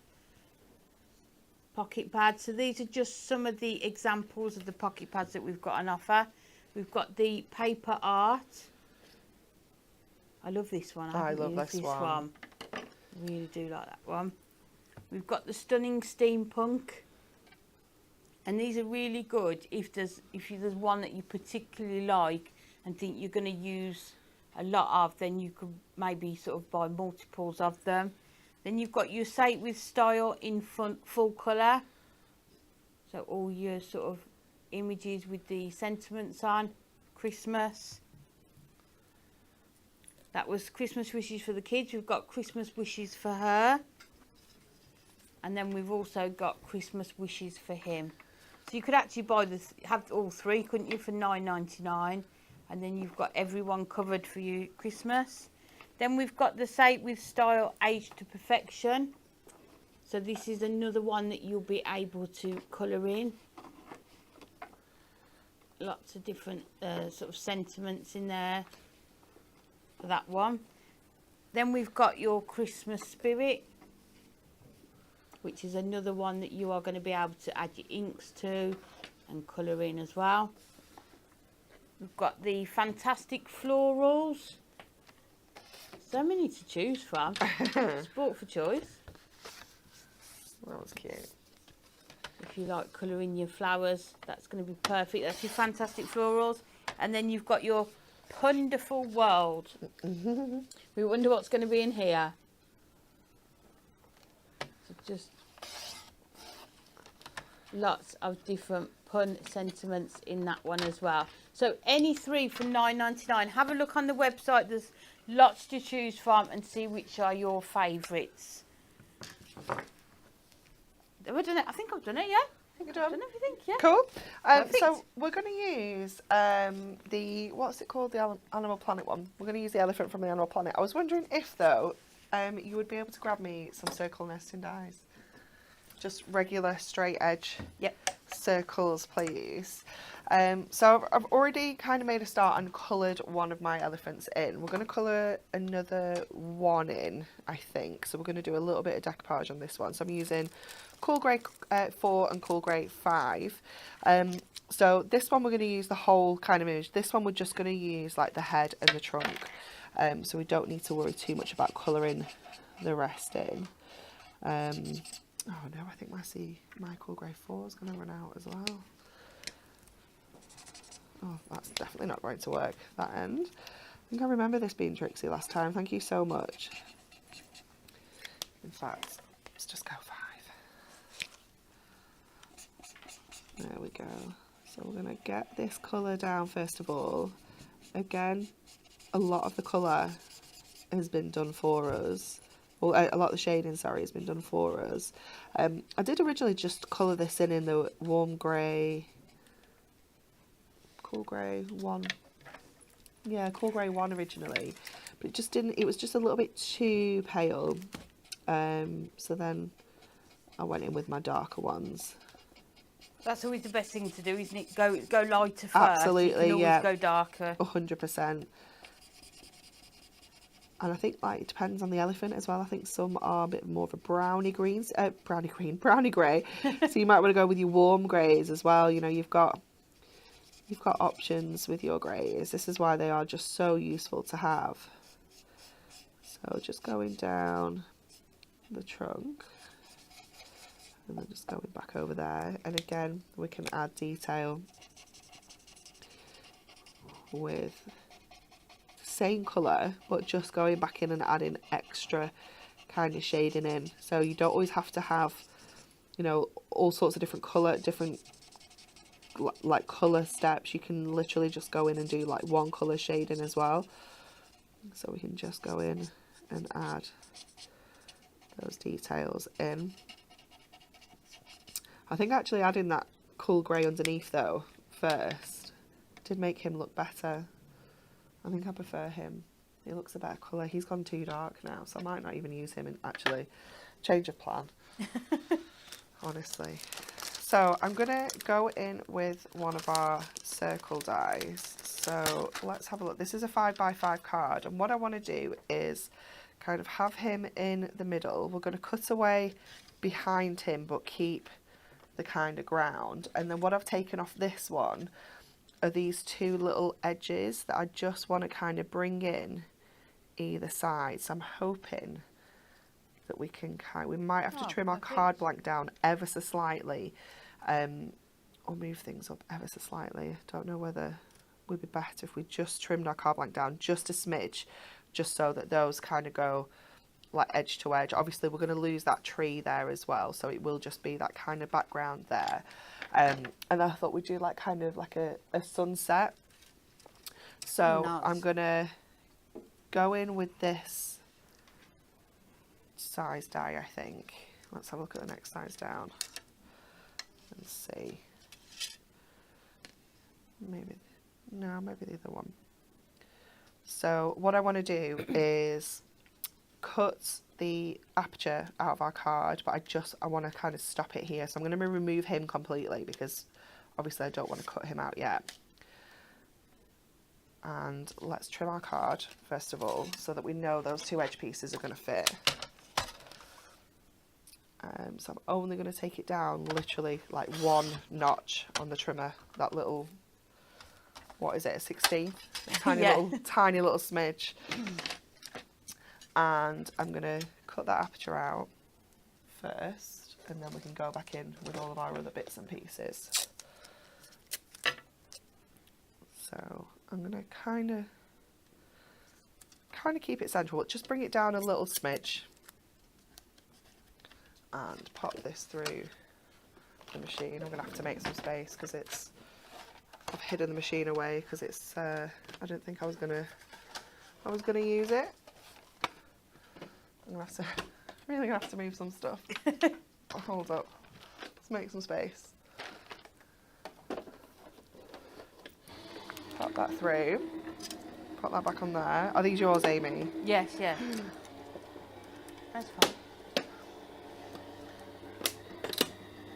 pocket pads. So these are just some of the examples of the pocket pads that we've got on offer. We've got the Paper Art. I love this one. I love this one. I really do like that one. We've got the Stunning Steampunk. And these are really good if there's one that you particularly like and think you're going to use a lot of, then you could maybe sort of buy multiples of them. Then you've got your Say It With Style in full colour. So all your sort of images with the sentiments on. Christmas. That was Christmas wishes for the kids. We've got Christmas wishes for her. And then we've also got Christmas wishes for him. So you could actually have all three, couldn't you, for $9.99? And then you've got everyone covered for you Christmas. Then we've got the Say It With Style Age to Perfection. So this is another one that you'll be able to colour in. Lots of different sort of sentiments in there for that one. Then we've got your Christmas Spirit, which is another one that you are going to be able to add your inks to and colour in as well. We've got the Fantastic Florals. So many to choose from. Sport for choice. That was cute. If you like colouring your flowers, that's going to be perfect. That's your Fantastic Florals. And then you've got your Wonderful World. We wonder what's going to be in here. So just lots of different pun sentiments in that one as well. So any three from $9.99. Have a look on the website. There's lots to choose from and see which are your favourites. Have I done it? I think I've done it, yeah? I think I've done everything, yeah. Cool. So we're going to use the, what's it called? The Animal Planet one. We're going to use the elephant from the Animal Planet. I was wondering if, though, you would be able to grab me some circle nesting dies. Just regular straight edge circles, please. So I've already kind of made a start and coloured one of my elephants in. We're going to colour another one in, I think. So we're going to do a little bit of decoupage on this one. So I'm using Cool Grey 4 and Cool Grey 5. So this one we're going to use the whole kind of image. This one we're just going to use like the head and the trunk. So we don't need to worry too much about colouring the rest in. Oh no, I think my Cool Grey 4 is going to run out as well. Oh, that's definitely not going to work, that end. I think I remember this being Trixie last time. Thank you so much. In fact, let's just go 5. There we go. So we're going to get this colour down first of all. Again, a lot of the colour has been done for us. Well, a lot of the shading, sorry, has been done for us. I did originally just colour this in the warm grey Cool Grey 1. Yeah, Cool Grey 1 originally. But it just didn't, it was just a little bit too pale. So then I went in with my darker ones. That's always the best thing to do, isn't it? Go lighter first. Absolutely, you can always go darker. 100%. And I think like it depends on the elephant as well. I think some are a bit more of a browny grey. So you might want to go with your warm greys as well. You know, you've got options with your greys. This is why they are just so useful to have. So just going down the trunk. And then just going back over there, and again we can add detail with same colour but just going back in and adding extra kind of shading in. So you don't always have to have, you know, all sorts of different colour steps. You can literally just go in and do like one colour shading as well. So we can just go in and add those details in. I think actually adding that cool grey underneath though first did make him look better. I think I prefer him. He looks a better colour. He's gone too dark now, so I might not even use him and actually change of plan. Honestly. So I'm going to go in with one of our circle dies. So let's have a look. This is a 5x5 card, and what I want to do is kind of have him in the middle. We're going to cut away behind him but keep the kind of ground, and then what I've taken off this one are these two little edges that I just want to kind of bring in either side. So I'm hoping that we can we might have to trim our card blank down ever so slightly, or move things up ever so slightly. Don't know whether it would be better if we just trimmed our card blank down just a smidge, just so that those kind of go like edge to edge. Obviously we're going to lose that tree there as well, so it will just be that kind of background there. And I thought we'd do like kind of like a sunset. So nice. I'm going to go in with this size die, I think. Let's have a look at the next size down and see. Maybe the other one. So what I want to do is cut the aperture out of our card, but I want to kind of stop it here. So I'm going to remove him completely because obviously I don't want to cut him out yet. And let's trim our card first of all so that we know those two edge pieces are going to fit. So I'm only going to take it down literally like one notch on the trimmer. That little, what is it, a 16th? Tiny little smidge. And I'm going to cut that aperture out first, and then we can go back in with all of our other bits and pieces. So I'm going to kind of keep it central, just bring it down a little smidge and pop this through the machine. I'm going to have to make some space because I've hidden the machine away because it's I didn't think I was going to use it. I'm really gonna have to move some stuff. Hold up. Let's make some space. Pop that through. Put that back on there. Are these yours, Amy? Yes, yeah. That's fine.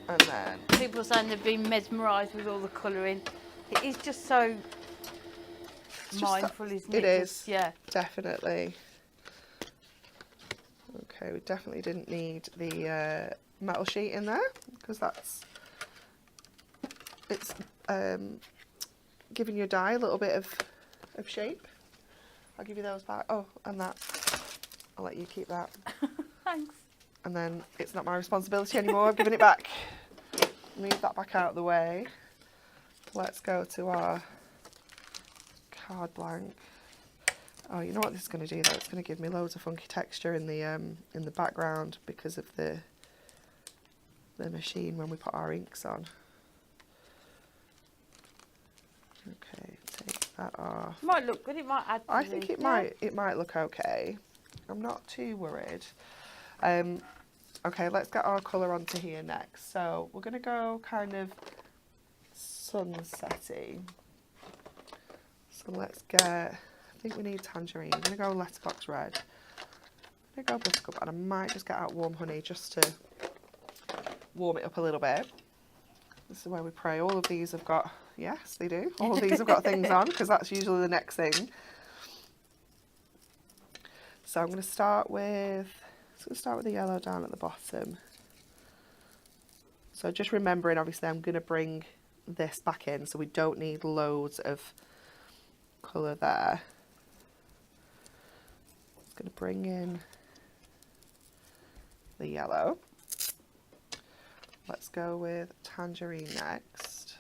And then people are saying they've been mesmerised with all the colouring. It is just so mindful, isn't it? It is. Just, yeah. Definitely. Okay, we definitely didn't need the metal sheet in there because it's giving your die a little bit of shape. I'll give you those back. Oh, and that. I'll let you keep that. Thanks. And then it's not my responsibility anymore. I've given it back. Move that back out of the way. Let's go to our card blank. Oh, you know what this is going to do though? It's going to give me loads of funky texture in the background because of the machine when we put our inks on. Okay, take that off. Might look good. It might add. I think it might look okay. I'm not too worried. Okay, let's get our colour onto here next. So we're going to go kind of sunsetty. So let's get, I think we need tangerine. I'm going to go letterbox red. I'm going to go buttercup, and I might just get out warm honey just to warm it up a little bit. This is where we pray. All of these have got, yes, they do. All of these have got things on, because that's usually the next thing. So I'm going to start with the yellow down at the bottom. So just remembering, obviously, I'm going to bring this back in, so we don't need loads of colour there. Just going to bring in the yellow. Let's go with tangerine next.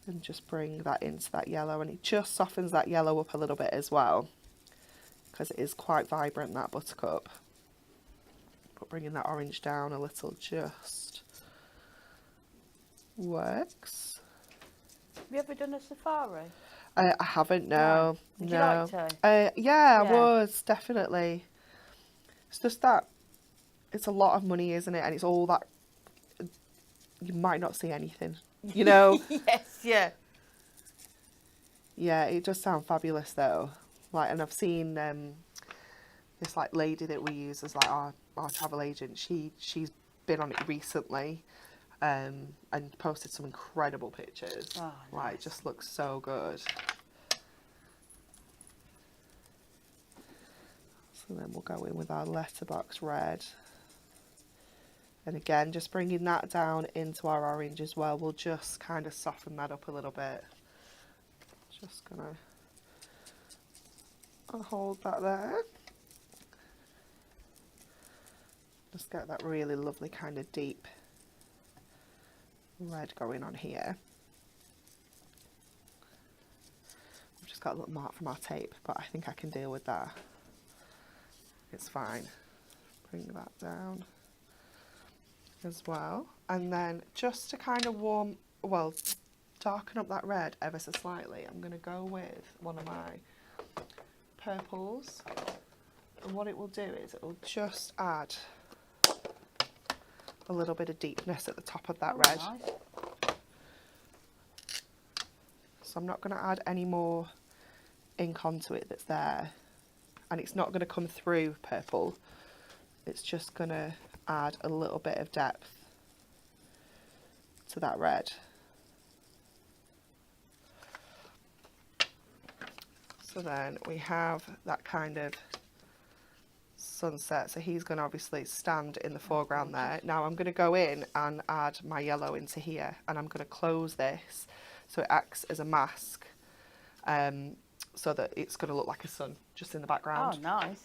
And just bring that into that yellow, and it just softens that yellow up a little bit as well, because it is quite vibrant, that buttercup. But bringing that orange down a little just works. Have you ever done a safari? I haven't, no. Would no. you like to? Yeah, I would, definitely. It's just that it's a lot of money, isn't it? And it's all that, you might not see anything, you know? Yes, yeah. Yeah, it does sound fabulous though. Like, and I've seen this like lady that we use as like our travel agent. She's been on it recently, and posted some incredible pictures. Oh, nice. Like, it just looks so good. So then we'll go in with our letterbox red. And again, just bringing that down into our orange as well. We'll just kind of soften that up a little bit. Just gonna hold that there. Just get that really lovely kind of deep red going on here. I've just got a little mark from our tape, but I think I can deal with that. It's fine. Bring that down as well. And then just to kind of darken up that red ever so slightly, I'm going to go with one of my purples. And what it will do is it will just add a little bit of deepness at the top of that red. Nice. So I'm not going to add any more ink onto it that's there. And it's not going to come through purple. It's just going to add a little bit of depth to that red. So then we have that kind of sunset. So he's going to obviously stand in the foreground there. Now I'm going to go in and add my yellow into here, and I'm going to close this so it acts as a mask, so that it's going to look like a sun just in the background. Oh, nice.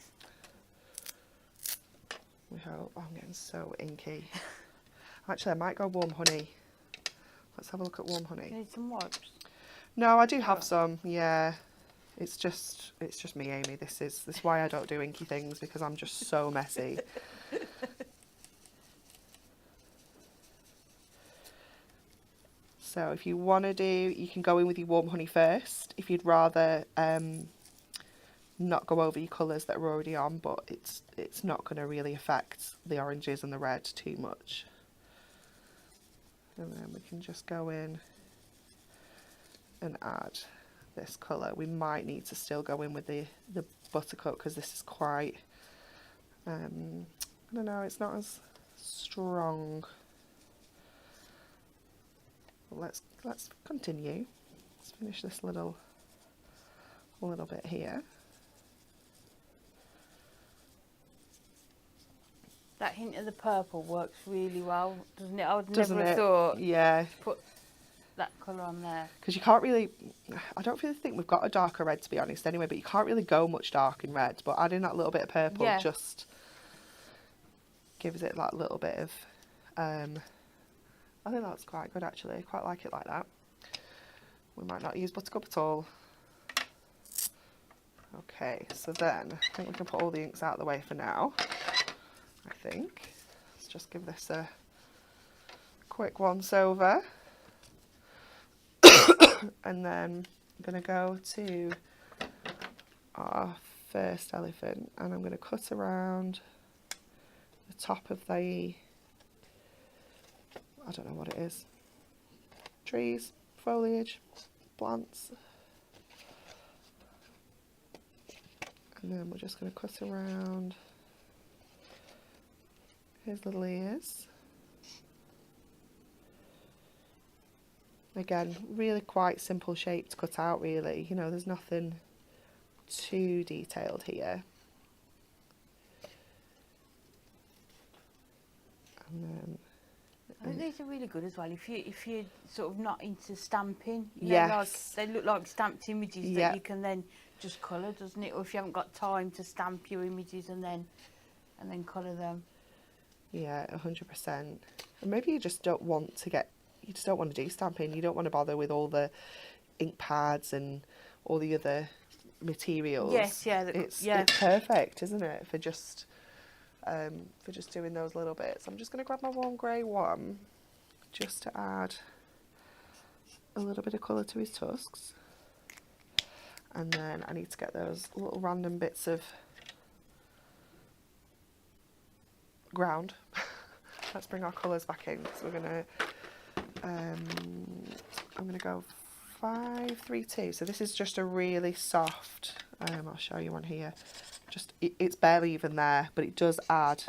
We hope. Oh, I'm getting so inky. Actually, I might go warm honey. Let's have a look at warm honey. You need some wipes? No, I do have some. Yeah, it's just me, Amy. This is why I don't do inky things, because I'm just so messy. So if you want to do, you can go in with your warm honey first. If you'd rather not go over your colours that are already on, but it's not going to really affect the oranges and the red too much. And then we can just go in and add this colour. We might need to still go in with the buttercup, because this is quite, I don't know, it's not as strong. But let's continue. Let's finish this little bit here. That hint of the purple works really well, doesn't it? I would Doesn't never it? have thought Yeah. to put that colour on there. Because you can't really, I don't really think we've got a darker red, to be honest, anyway, but you can't really go much dark in red. But adding that little bit of purple just gives it that little bit of, I think that's quite good, actually. I quite like it like that. We might not use buttercup at all. Okay, so then I think we can put all the inks out of the way for now. I think. Let's just give this a quick once over. And then I'm going to go to our first elephant, and I'm going to cut around the top of the, I don't know what it is. trees, foliage, plants. And then we're just going to cut around his little ears. Again, really quite simple shape to cut out, really. You know, there's nothing too detailed here. And then I think these are really good as well. If you're sort of not into stamping, you know, like they look like stamped images that you can then just colour, doesn't it? Or if you haven't got time to stamp your images and then colour them. Yeah, 100%. And maybe you just don't want to do stamping. You don't want to bother with all the ink pads and all the other materials. Yes, yeah, it's perfect, isn't it, for just doing those little bits. I'm just going to grab my warm grey one just to add a little bit of colour to his tusks. And then I need to get those little random bits of ground. Let's bring our colours back in. So we're going to, I'm going to go 532. So this is just a really soft, I'll show you one here. Just it's barely even there, but it does add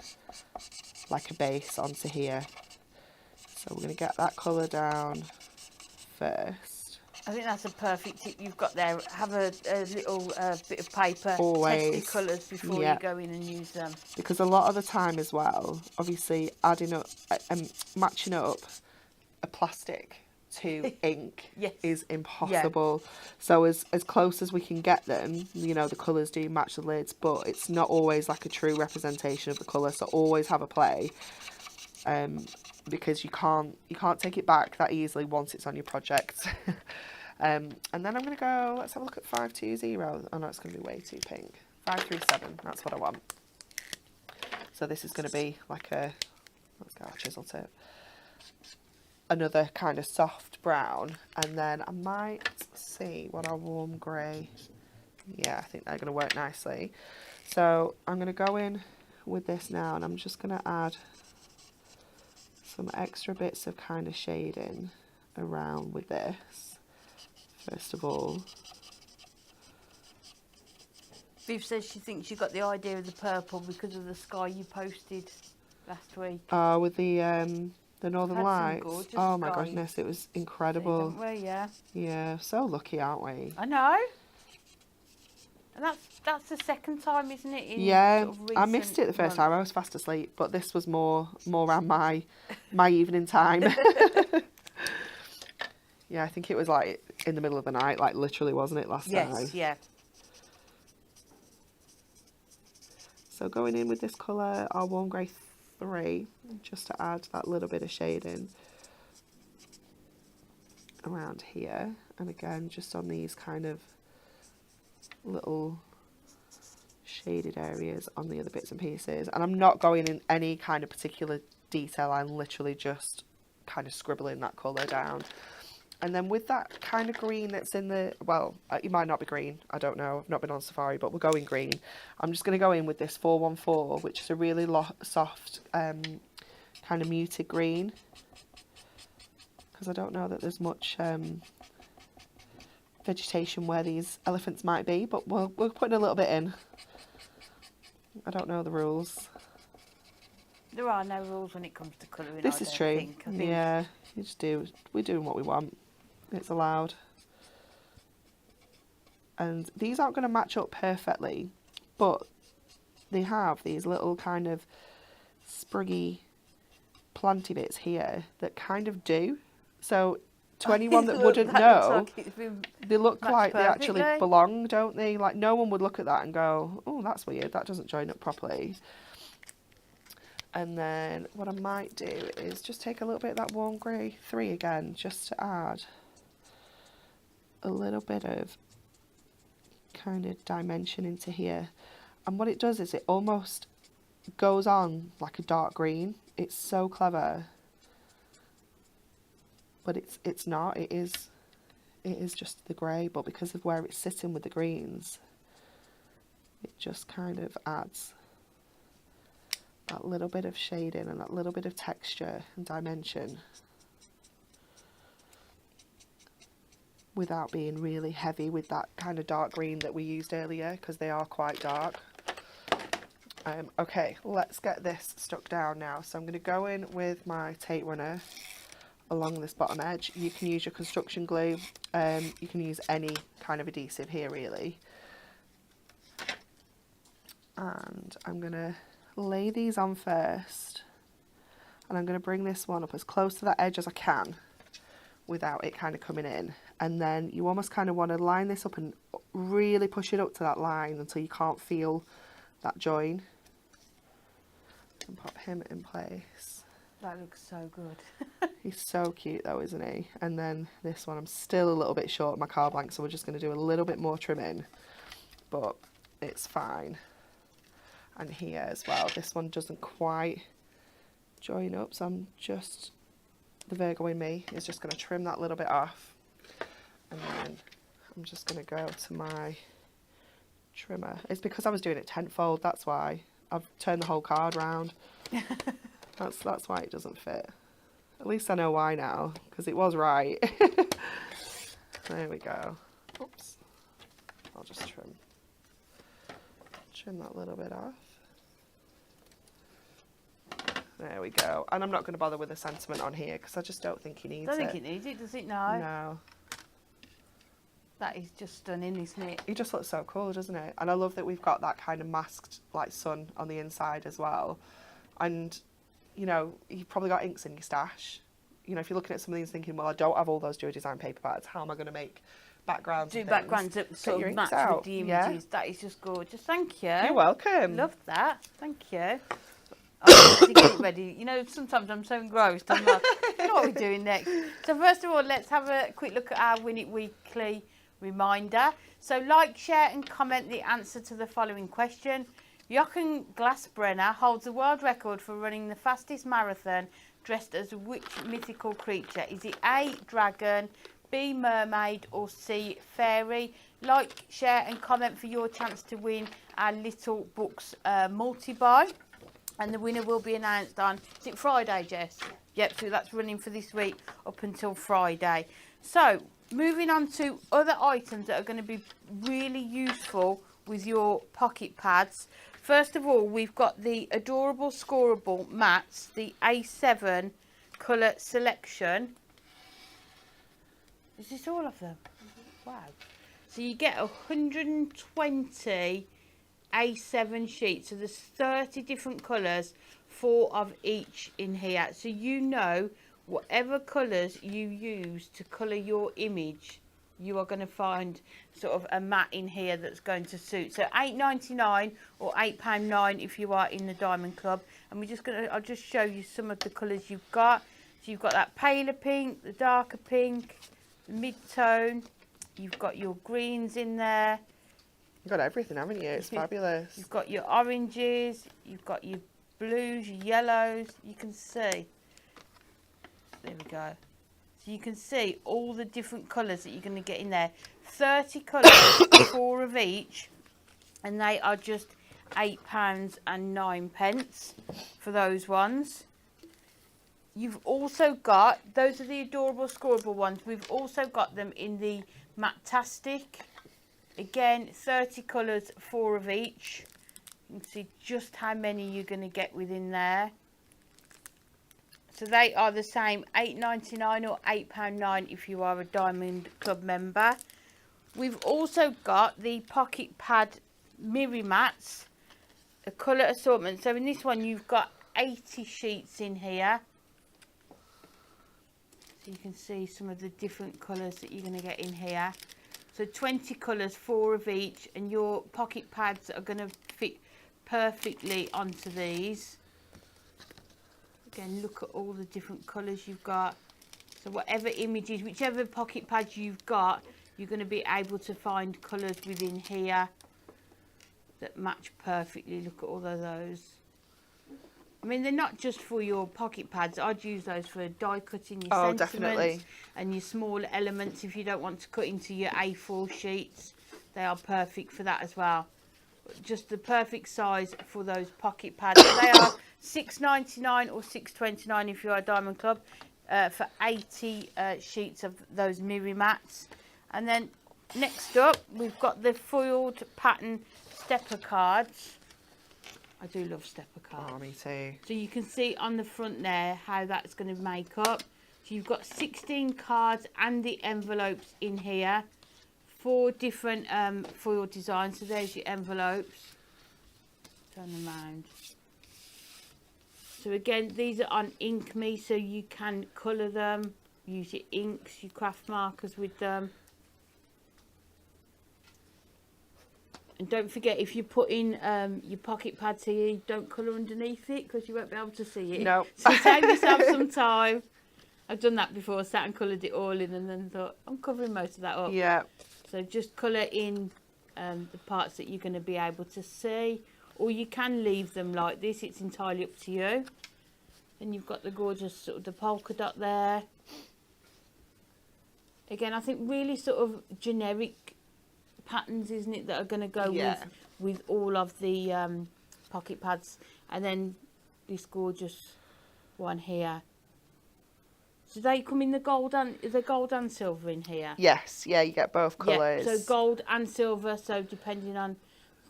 like a base onto here. So we're going to get that colour down first. I think that's a perfect tip you've got there. Have a little bit of paper, Always. test your colours before you go in and use them. Because a lot of the time as well, obviously adding up and matching up a plastic to ink is impossible. So as close as we can get them, you know, the colours do match the lids, but it's not always like a true representation of the colour. So always have a play, because you can't take it back that easily once it's on your project. And then I'm going to go, let's have a look at 520. Oh no, it's going to be way too pink. 537, that's what I want. So this is going to be like a, let's get our chisel tip, another kind of soft brown. And then I might see what our warm grey, yeah, I think they're going to work nicely. So I'm going to go in with this now, and I'm just going to add some extra bits of kind of shading around with this. First of all, Viv says she thinks you got the idea of the purple because of the sky you posted last week. With the Northern Lights. Oh my goodness, it was incredible. Yeah, so lucky, aren't we? I know. And that's the second time, isn't it? Yeah, sort of I missed it the first time. I was fast asleep, but this was more around my evening time. Yeah, I think it was like in the middle of the night, like literally, wasn't it, last time? Yes, yeah. So going in with this colour, our warm grey 3, just to add that little bit of shading around here. And again, just on these kind of little shaded areas on the other bits and pieces. And I'm not going in any kind of particular detail, I'm literally just kind of scribbling that colour down. And then with that kind of green that's in the, well, it might not be green, I don't know, I've not been on safari, but we're going green. I'm just going to go in with this 414, which is a really soft, kind of muted green. Because I don't know that there's much vegetation where these elephants might be, but we're putting a little bit in. I don't know the rules. There are no rules when it comes to colouring. This is true. I think. Yeah, you just do. We're doing what we want. It's allowed. And these aren't going to match up perfectly, but they have these little kind of spriggy planty bits here that kind of do. So to anyone that wouldn't know, they look like they actually belong, don't they? Like no one would look at that and go, oh, that's weird, that doesn't join up properly. And then what I might do is just take a little bit of that warm grey 3 again, just to add a little bit of kind of dimension into here. And what it does is it almost goes on like a dark green. It's so clever. But it's not, it is just the grey, but because of where it's sitting with the greens, it just kind of adds that little bit of shading and that little bit of texture and dimension. without being really heavy with that kind of dark green that we used earlier, because they are quite dark. Okay, let's get this stuck down now. So I'm going to go in with my tape runner along this bottom edge. You can use your construction glue, you can use any kind of adhesive here really. And I'm going to lay these on first, and I'm going to bring this one up as close to that edge as I can without it kind of coming in. And then you almost kind of want to line this up and really push it up to that line until you can't feel that join. And pop him in place. That looks so good. He's so cute though, isn't he? And then this one, I'm still a little bit short of my card blank, so we're just going to do a little bit more trimming, but it's fine. And here as well, this one doesn't quite join up, so I'm just, the Virgo in me is just going to trim that little bit off, and then I'm just going to go to my trimmer. It's because I was doing it tenfold, that's why. I've turned the whole card round. That's why it doesn't fit. At least I know why now, because it was right. There we go. Oops. I'll just trim that little bit off. There we go. And I'm not going to bother with the sentiment on here because I just don't think he needs it. I don't think it needs it, does it? No. No. That is just stunning, isn't it? He just looks so cool, doesn't it? And I love that we've got that kind of masked like sun on the inside as well. And, you know, you've probably got inks in your stash. You know, if you're looking at some of these thinking, well, I don't have all those Joy Design paper pads, how am I going to make backgrounds? Do backgrounds that sort of match with the images. Yeah. That is just gorgeous. Thank you. You're welcome. Love that. Thank you. I'm getting ready. You know, sometimes I'm so engrossed. I'm like, what are we doing next? So first of all, let's have a quick look at our Win It Weekly reminder. So like, share and comment the answer to the following question. Jochen Glassbrenner holds the world record for running the fastest marathon dressed as which mythical creature? Is it A, dragon, B, mermaid, or C, fairy? Like, share and comment for your chance to win our Little Books multi-buy. And the winner will be announced on, is it Friday, Jess? Yep, so that's running for this week up until Friday. So, moving on to other items that are going to be really useful with your pocket pads. First of all, we've got the adorable scoreable mats, the A7 colour selection. Is this all of them? Wow. So you get 120 A7 sheets. So there's 30 different colours, 4 of each in here. So you know whatever colours you use to colour your image, you are going to find sort of a mat in here that's going to suit. So £8.99 or £8.9 if you are in the Diamond Club. And I'll just show you some of the colours you've got. So you've got that paler pink, the darker pink, the mid-tone. You've got your greens in there. You've got everything, haven't you? It's fabulous. You've got your oranges, you've got your blues, your yellows. You can see. There we go. So you can see all the different colours that you're going to get in there. 30 colours, 4 of each. And they are just £8.09 for those ones. You've also got, those are the adorable scoreable ones. We've also got them in the Matastic. Again, 30 colours, 4 of each. You can see just how many you're going to get within there. So they are the same, £8.99 or £8.9 if you are a Diamond Club member. We've also got the pocket pad mirror mats, a colour assortment. So in this one you've got 80 sheets in here. So you can see some of the different colours that you're going to get in here. So 20 colours, 4 of each, and your pocket pads are going to fit perfectly onto these. Again, look at all the different colours you've got. So whatever images, whichever pocket pads you've got, you're going to be able to find colours within here that match perfectly. Look at all of those. I mean, they're not just for your pocket pads. I'd use those for die cutting your sentiments definitely. And your small elements if you don't want to cut into your A4 sheets. They are perfect for that as well. Just the perfect size for those pocket pads. They are £6.99 or £6.29 if you are a Diamond Club for 80 sheets of those mirror mats. And then next up, we've got the foiled pattern stepper cards. I do love stepper cards. Oh, me too. So you can see on the front there how that's going to make up. So you've got 16 cards and the envelopes in here. 4 different foil designs. So there's your envelopes. Turn them around. So again, these are on Ink Me, so you can colour them. Use your inks, your craft markers with them. And don't forget, if you put in your pocket pads here, don't colour underneath it because you won't be able to see it. No. So save yourself some time. I've done that before, sat and coloured it all in and then thought, I'm covering most of that up. Yeah. So just colour in the parts that you're going to be able to see. Or you can leave them like this, it's entirely up to you. Then you've got the gorgeous sort of the polka dot there. Again, I think really sort of generic patterns, isn't it, that are going to go with all of the pocket pads. And then this gorgeous one here. So they come in the gold and silver in here? Yes, yeah, you get both colours. Yeah, so gold and silver, so depending on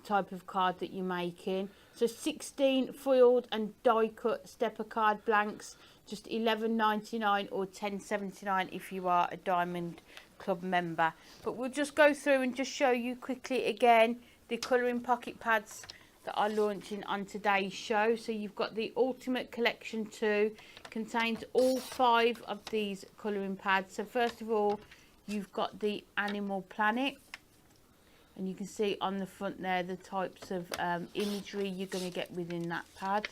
the type of card that you're making. So 16 foiled and die cut stepper card blanks, just $11.99 or $10.79 if you are a Diamond Club member. But we'll just go through and just show you quickly again the colouring pocket pads that are launching on today's show. So you've got the Ultimate Collection 2, contains all 5 of these colouring pads. So first of all, you've got the Animal Planet. And you can see on the front there the types of imagery you're going to get within that pad.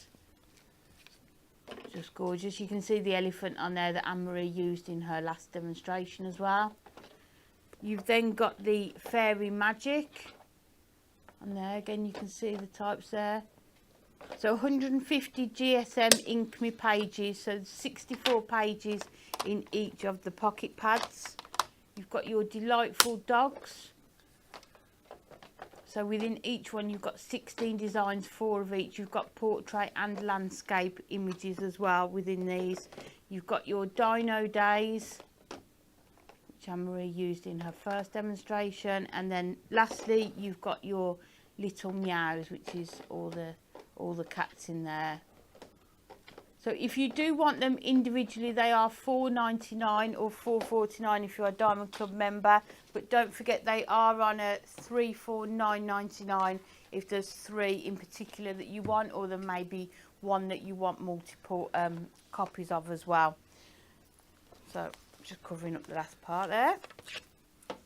Just gorgeous. You can see the elephant on there that Anne-Marie used in her last demonstration as well. You've then got the Fairy Magic. And there again you can see the types there. So 150 GSM Ink Me pages, so 64 pages in each of the pocket pads. You've got your Delightful Dogs. So within each one you've got 16 designs, 4 of each. You've got portrait and landscape images as well within these. You've got your Dino Days, which Anne-Marie used in her first demonstration. And then lastly you've got your Little Meows, which is all the cats in there. So if you do want them individually, they are $4.99 or $4.49 if you're a Diamond Club member. But don't forget they are on a 3 for $9.99 if there's 3 in particular that you want, or there may be one that you want multiple copies of as well. So just covering up the last part there.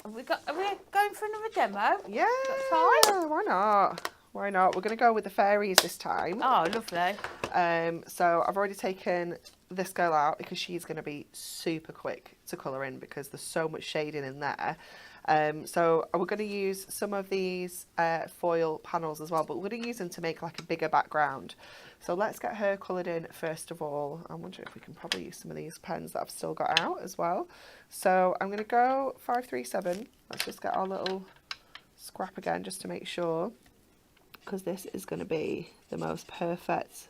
Are we going for another demo? Yeah, that's fine. Why not? Why not? We're going to go with the fairies this time. Oh, lovely. So I've already taken this girl out because she's going to be super quick to colour in because there's so much shading in there. So we're going to use some of these foil panels as well, but we're going to use them to make like a bigger background. So let's get her coloured in first of all. I'm wondering if we can probably use some of these pens that I've still got out as well. So I'm going to go 537. Let's just get our little scrap again just to make sure, because this is going to be the most perfect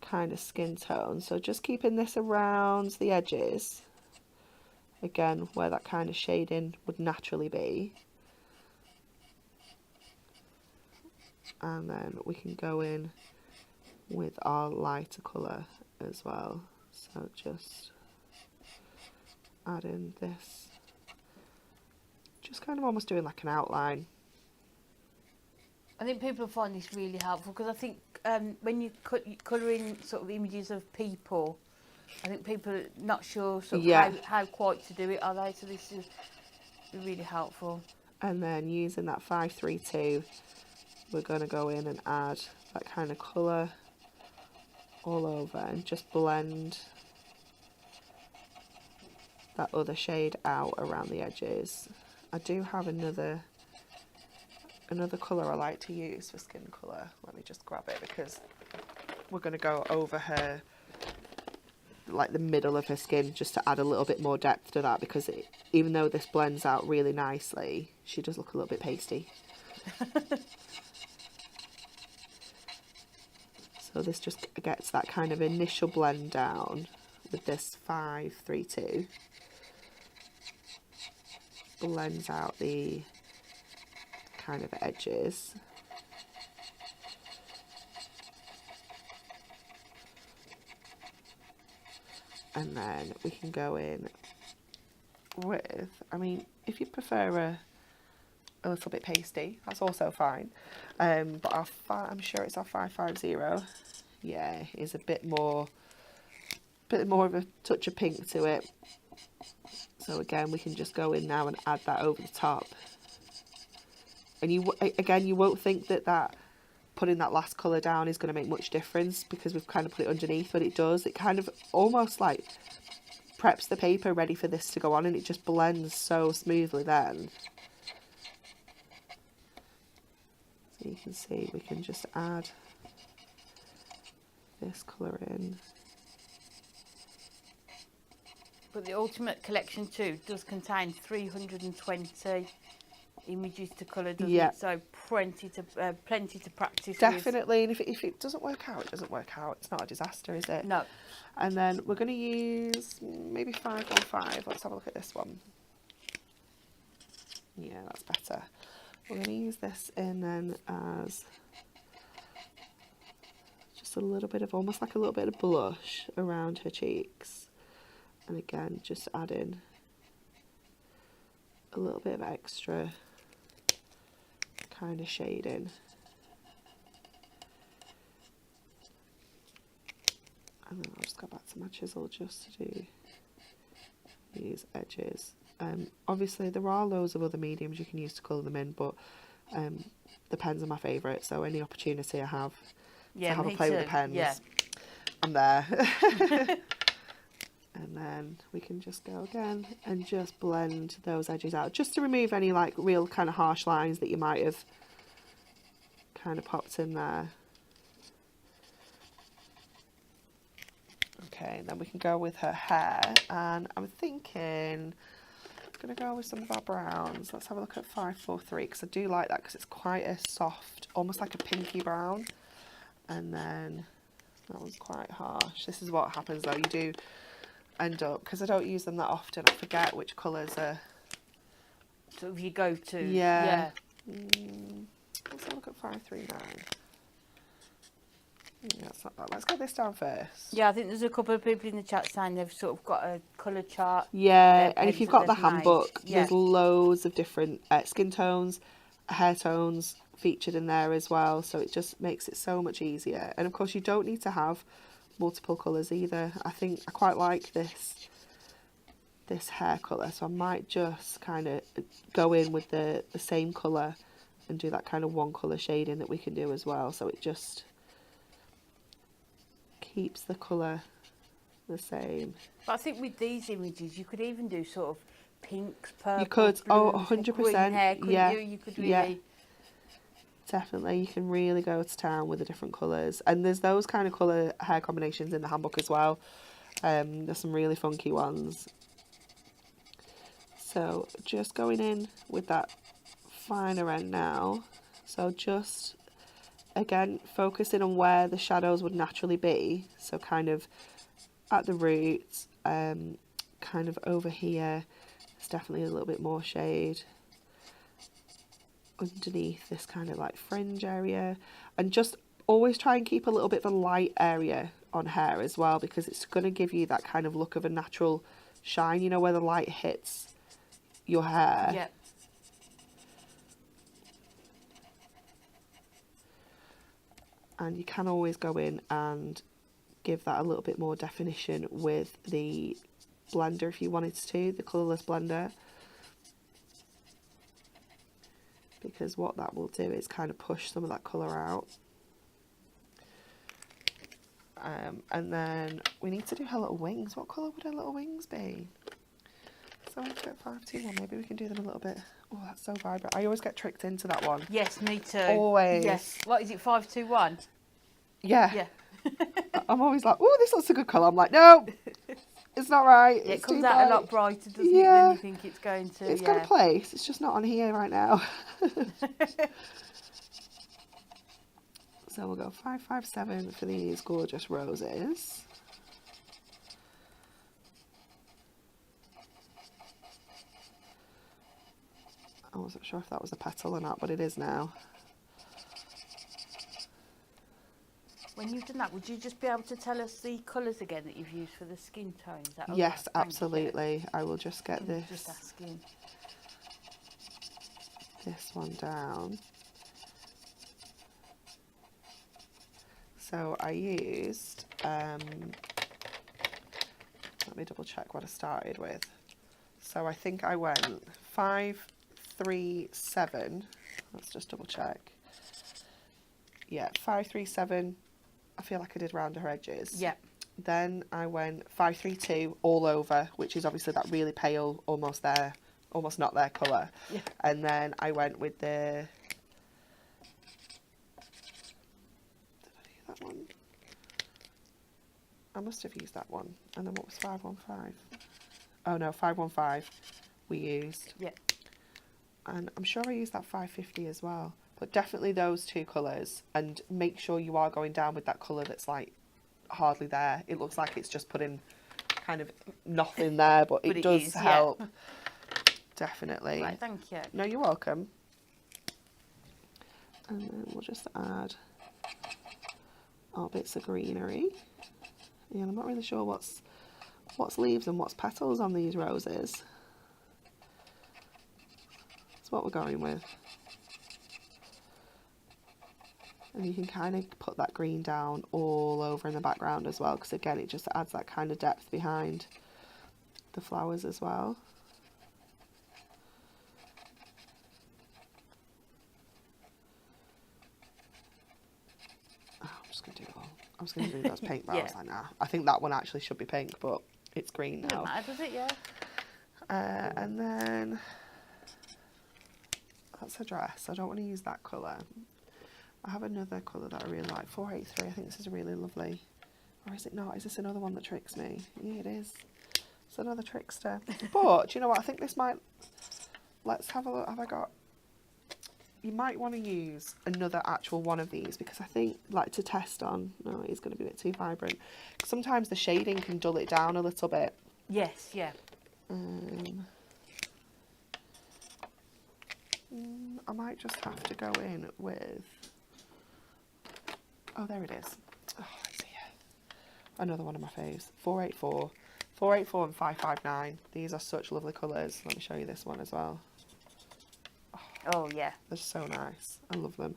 kind of skin tone. So just keeping this around the edges, again where that kind of shading would naturally be, and then we can go in with our lighter colour as well. So just add in this, just kind of almost doing like an outline. I think people find this really helpful because I think when you colour in sort of images of people, I think people are not sure sort of how quite to do it, are they? So this is really helpful. And then using that 532, we're going to go in and add that kind of colour all over and just blend that other shade out around the edges. I do have another colour I like to use for skin colour. Let me just grab it because we're going to go over her, like the middle of her skin, just to add a little bit more depth to that, because even though this blends out really nicely, she does look a little bit pasty. So this just gets that kind of initial blend down with this 532. blends out the kind of edges. And then we can go in with, I mean, if you prefer a little bit pasty, that's also fine. But I'm sure it's our 550. Yeah, is a bit more of a touch of pink to it. So again, we can just go in now and add that over the top. And you won't think that putting that last colour down is going to make much difference because we've kind of put it underneath, but it does. It kind of almost like preps the paper ready for this to go on, and it just blends so smoothly then. So you can see we can just add this colour in. But the Ultimate Collection 2 does contain 320 images to colour, doesn't it? So plenty to practice Definitely, with. And if it doesn't work out, it doesn't work out. It's not a disaster, is it? No. And then we're going to use maybe 515. Let's have a look at this one. Yeah, that's better. We're going to use this in then as just a little bit of, almost like a little bit of blush around her cheeks. And again, just add in a little bit of extra kind of shading. And then I'll just go back to my chisel just to do these edges. Obviously there are loads of other mediums you can use to colour them in, but depends on my favourite, so any opportunity I have to have a play with the pens, I'm there. And then we can just go again and just blend those edges out, just to remove any like real kind of harsh lines that you might have kind of popped in there. Okay, and then we can go with her hair, and I'm thinking I'm going to go with some of our browns. Let's have a look at 543, because I do like that because it's quite a soft, almost like a pinky brown. And then that one's quite harsh. This is what happens though, you do end up, because I don't use them that often, I forget which colours are sort of you go to. Yeah. Let's have a look at 539. Yeah, that's not bad. Let's get this down first. Yeah, I think there's a couple of people in the chat saying they've sort of got a colour chart. Yeah, and if you've got the handbook, there's loads of different skin tones, hair tones featured in there as well, so it just makes it so much easier. And of course you don't need to have multiple colours either. I think I quite like this hair colour, so I might just kind of go in with the same colour and do that kind of one colour shading that we can do as well, so it just keeps the colour the same. But I think with these images you could even do sort of pinks, purples, you could, blues, 100%, green hair, yeah, you could really... yeah. Definitely, you can really go to town with the different colours. And there's those kind of colour hair combinations in the handbook as well. There's some really funky ones. So just going in with that finer end now. So just, again, focusing on where the shadows would naturally be. So kind of at the roots, kind of over here. There's definitely a little bit more shade underneath this kind of like fringe area, and just always try and keep a little bit of a light area on hair as well, because it's going to give you that kind of look of a natural shine, you know, where the light hits your hair. Yeah. And you can always go in and give that a little bit more definition with the blender if you wanted to, the colourless blender. Because what that will do is kind of push some of that colour out. And then we need to do her little wings. What colour would her little wings be? So let's get 521. Maybe we can do them a little bit. Oh, that's so vibrant. I always get tricked into that one. Yes, me too. Always. Yes. What is it, 521? Yeah. Yeah. I'm always like, oh, this looks a good colour. I'm like, no, it's not right. Yeah, it's it comes too out bright. a lot brighter, doesn't it, than you think it's going to. It's got a place. It's just not on here right now. So we'll go 557 for these gorgeous roses. wasn't sure if that was a petal or not, but it is now. When you've done that, would you just be able to tell us the colours again that you've used for the skin tone? Is that Yes, Thank absolutely. you. I will just get this Just asking. this one down. So I used, let me double check what I started with. So I think I went 5, 3, 7. Let's just double check. Yeah, 5, 3, 7. I feel like I did round her edges. Yeah. Then I went 5, 3, 2 all over, which is obviously that really pale, almost there, almost not there colour. Yeah. And then I went with the... Did I use that one? I must have used that one. And then what was 515? Oh no, 515 we used. Yeah. And I'm sure I used that 550 as well. But definitely those two colours, and make sure you are going down with that colour that's like hardly there. It looks like it's just putting kind of nothing there, but it does help. Yeah. Definitely. Right, thank you. No, you're welcome. And then we'll just add our bits of greenery. Yeah, I'm not really sure what's leaves and what's petals on these roses. That's what we're going with. And you can kind of put that green down all over in the background as well, because again, it just adds that kind of depth behind the flowers as well. Oh, I'm just going to do it all. I was going to do those pink, but yeah. I was like, nah. I think that one actually should be pink, but it's green now. Doesn't matter, does it? Yeah. And then that's a dress. I don't want to use that colour. I have another colour that I really like, 483. I think this is a really lovely. Or is it not? Is this another one that tricks me? Yeah, it is. It's another trickster. But, do you know what? I think this might... Let's have a look. Have I got... You might want to use another actual one of these, because I think, like, to test on... No, it's going to be a bit too vibrant. Sometimes the shading can dull it down a little bit. Yes, yeah. I might just have to go in with... Oh, there it is. Oh, it's here. Another one of my faves. 484. 484 and 559. These are such lovely colours. Let me show you this one as well. Oh, yeah. They're so nice. I love them.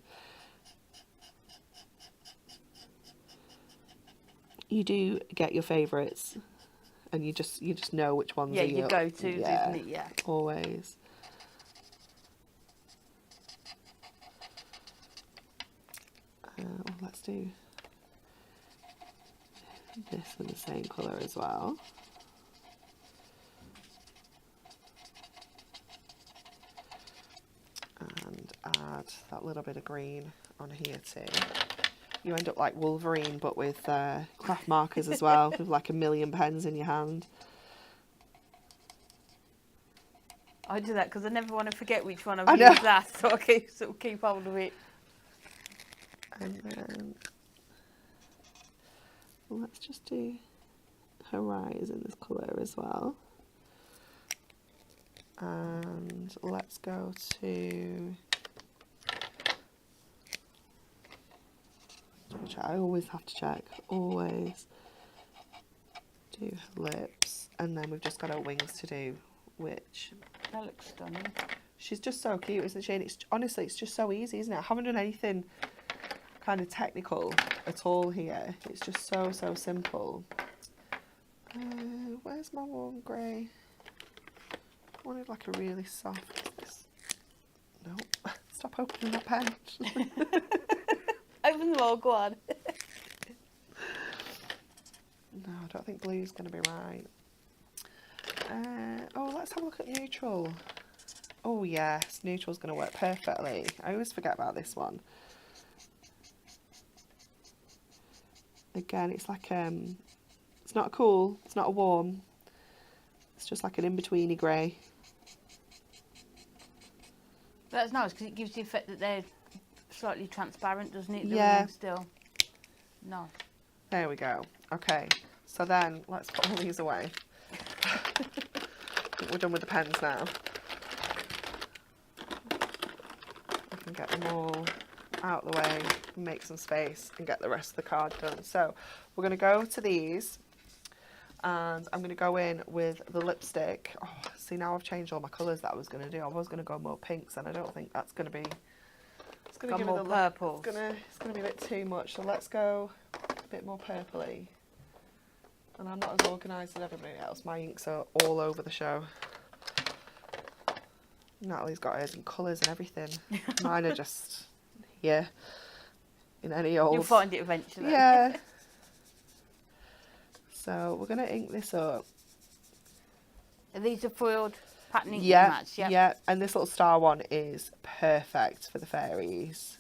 You do get your favourites, and you just know which ones are your go-tos, isn't it? Yeah. Always. Let's do this in the same colour as well. And add that little bit of green on here too. You end up like Wolverine, but with craft markers as well, with like a million pens in your hand. I do that because I never want to forget which one I've used last, so I keep hold of it. And then let's just do her eyes in this colour as well. And let's go to... I always have to check, always do her lips. And then we've just got her wings to do, which... That looks stunning. She's just so cute, isn't she? And it's, honestly, it's just so easy, isn't it? I haven't done anything kind of technical at all here. It's just so simple. Where's my warm grey? I wanted like a really soft... Nope. Stop opening that pen. Open them all, go on. No, I don't think blue's going to be right. Oh, let's have a look at neutral. Oh yes, neutral's going to work perfectly. I always forget about this one. Again, it's like it's not a cool, it's not a warm, it's just like an in-betweeny grey. That's nice because it gives the effect that they're slightly transparent, doesn't it? Yeah. Still. Nice. There we go. Okay, so then let's put all these away. I think we're done with the pens now. and get them all out of the way, make some space and get the rest of the card done. So we're going to go to these, and I'm going to go in with the lipstick. Oh, see, now I've changed all my colours that I was going to do. I was going to go more pinks, and I don't think that's going to be... It's going to give more purple. It's going to be a bit too much, so let's go a bit more purpley. And I'm not as organised as everybody else. My inks are all over the show. Natalie's got hers in colours and everything. Mine are just, yeah, in any old... You'll find it eventually. Yeah. So we're going to ink this up. These are foiled pattern ink Yeah, mats, yeah? yeah. And this little star one is perfect for the fairies.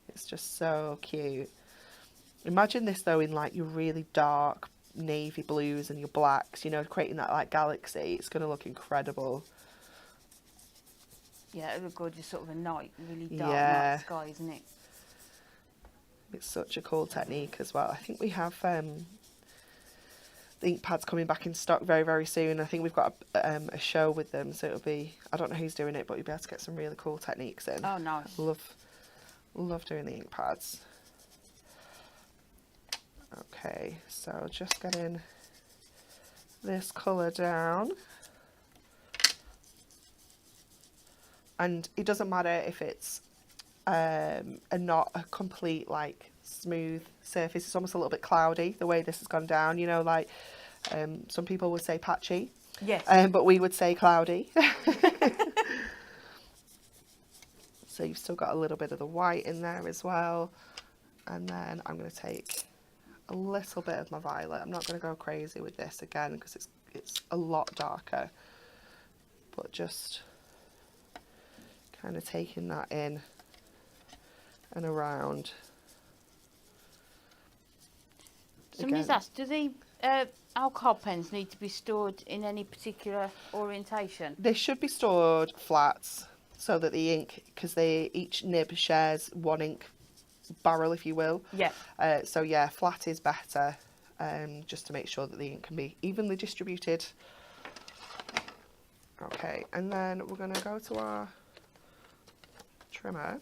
It's just so cute. Imagine this though in like your really dark navy blues and your blacks, you know, creating that like galaxy. It's going to look incredible. Yeah, it would look gorgeous, sort of a night, really dark night sky, isn't it? It's such a cool technique as well. I think we have the ink pads coming back in stock very, very soon. I think we've got a show with them, so it'll be, I don't know who's doing it, but you'll be able to get some really cool techniques in. Oh, nice. Love doing the ink pads. Okay, so just getting this colour down. And it doesn't matter if it's not a complete, like, smooth surface. It's almost a little bit cloudy, the way this has gone down. You know, like, some people would say patchy. Yes. But we would say cloudy. So you've still got a little bit of the white in there as well. And then I'm going to take a little bit of my violet. I'm not going to go crazy with this again because it's a lot darker, but just kind of taking that in and around. Somebody's asked, do the alcohol pens need to be stored in any particular orientation? They should be stored flats so that the ink, because each nib shares one ink barrel, if you will. Yeah. So yeah, flat is better, just to make sure that the ink can be evenly distributed. Okay, and then we're going to go to our trimmer,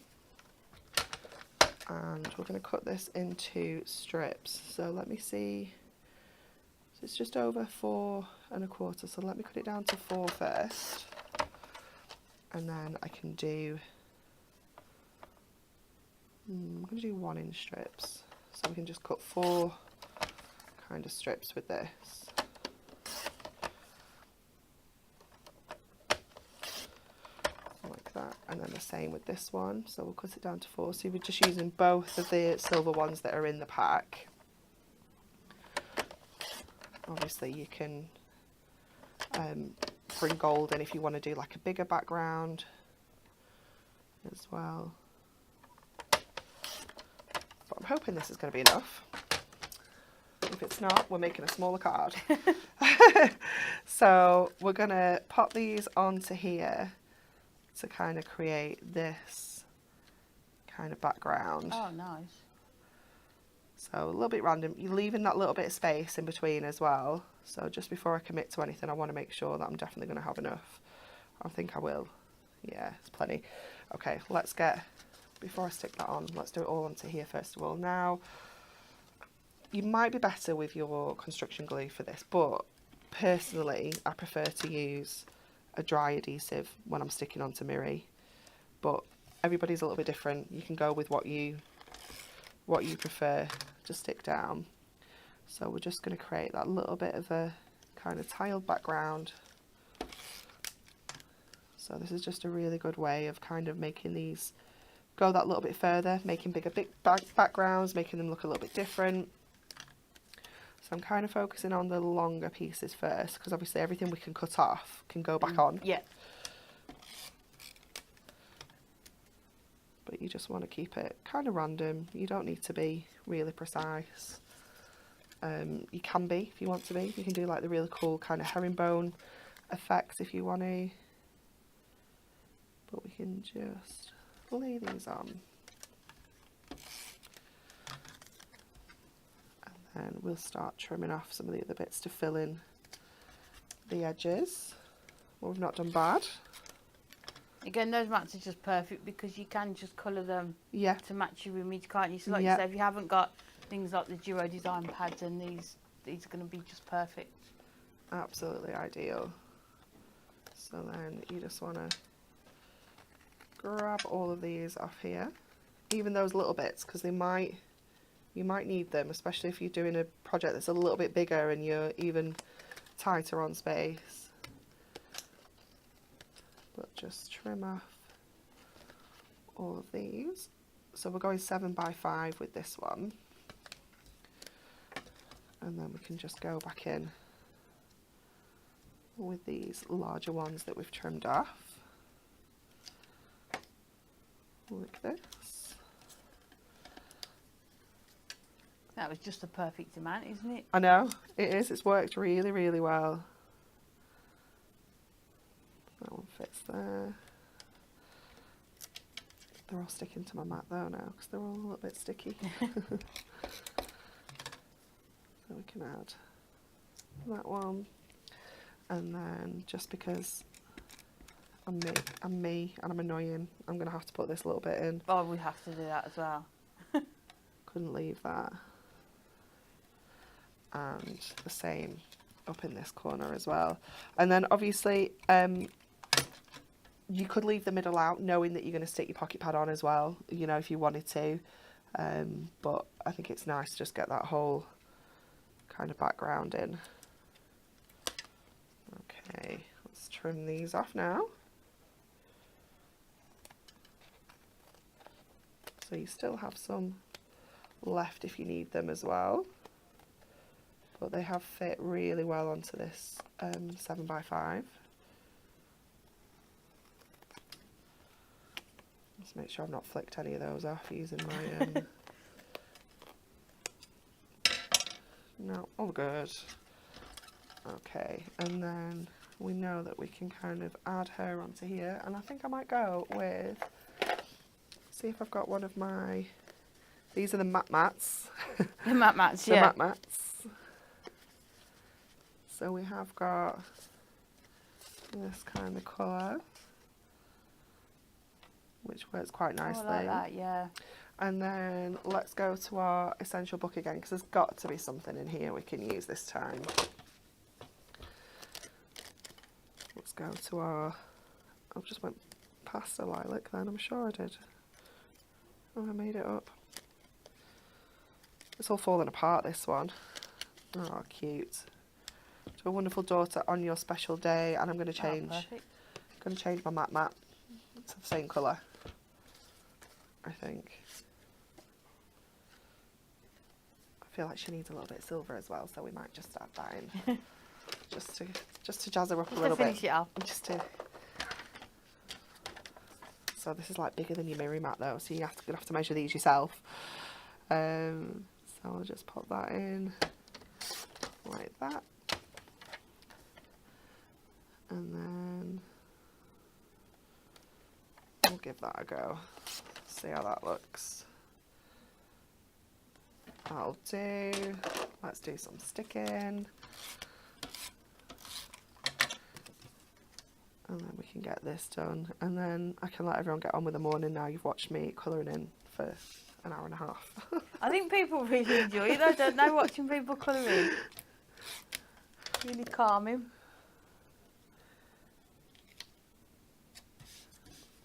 and we're going to cut this into strips. So let me see. So it's just over 4 1/4. So let me cut it down to 4 first, and then I can do. I'm going to do 1 inch strips, so we can just cut 4 kind of strips with this. Like that, and then the same with this one, so we'll cut it down to 4. So we're just using both of the silver ones that are in the pack. Obviously you can bring gold in if you want to do like a bigger background as well. But I'm hoping this is going to be enough. If it's not, we're making a smaller card. So we're going to pop these onto here to kind of create this kind of background. Oh, nice. So a little bit random. You're leaving that little bit of space in between as well. So just before I commit to anything, I want to make sure that I'm definitely going to have enough. I think I will. Yeah, it's plenty. Okay, let's get... Before I stick that on, let's do it all onto here first of all. Now, you might be better with your construction glue for this, but personally, I prefer to use a dry adhesive when I'm sticking onto Miri. But everybody's a little bit different. You can go with what you prefer to stick down. So we're just going to create that little bit of a kind of tiled background. So this is just a really good way of kind of making these go that little bit further, making big backgrounds, making them look a little bit different. So I'm kind of focusing on the longer pieces first, because obviously everything we can cut off can go back on. Yeah. But you just want to keep it kind of random. You don't need to be really precise. You can be if you want to be. You can do like the really cool kind of herringbone effects if you want to. But we can just lay these on. And then we'll start trimming off some of the other bits to fill in the edges. Well, we've not done bad. Again, those mats are just perfect because you can just colour them Yeah. to match your image, can't you? So like Yeah. you say, if you haven't got things like the Duo Design pads, and these are going to be just perfect. Absolutely ideal. So then you just want to grab all of these off here, even those little bits, because you might need them, especially if you're doing a project that's a little bit bigger and you're even tighter on space. But just trim off all of these. So we're going 7x5 with this one, and then we can just go back in with these larger ones that we've trimmed off, like this. That was just the perfect amount, isn't it? I know, it is. It's worked really, really well. That one fits there. They're all sticking to my mat though now, because they're all a little bit sticky. So we can add that one. And then, just because I'm me and I'm annoying, I'm going to have to put this little bit in. Oh, we have to do that as well. Couldn't leave that. And the same up in this corner as well. And then obviously, you could leave the middle out knowing that you're going to stick your pocket pad on as well, you know, if you wanted to. But I think it's nice to just get that whole kind of background in. Okay, let's trim these off now. So you still have some left if you need them as well. But they have fit really well onto this 7x5. Let's make sure I've not flicked any of those off using my... No, all good. Okay, and then we know that we can kind of add her onto here, and I think I might go with, see if I've got one of my, these are the matte mats. The matte mats, The yeah. matte mats. So we have got this kind of colour, which works quite nicely. Oh, I like that, yeah. And then let's go to our essential book again, because there's got to be something in here we can use this time. Let's go to our, I just went past the lilac then, I'm sure I did. Oh, I made it up. It's all falling apart, this one. Oh, cute. To a wonderful daughter on your special day, and I'm going to change. Oh, perfect. Going to change my matte mat to the same colour, I think. I feel like she needs a little bit of silver as well, so we might just add that in, just to jazz her up a little bit. Finish it off. Just to. So this is like bigger than your mirror mat though, so you're gonna have to measure these yourself. So I'll just pop that in like that, and then we'll give that a go. See how that looks. That'll do. Let's do some sticking. And then we can get this done. And then I can let everyone get on with the morning now. You've watched me colouring in for an hour and a half. I think people really enjoy it, though, don't they, watching people colouring? Really calming.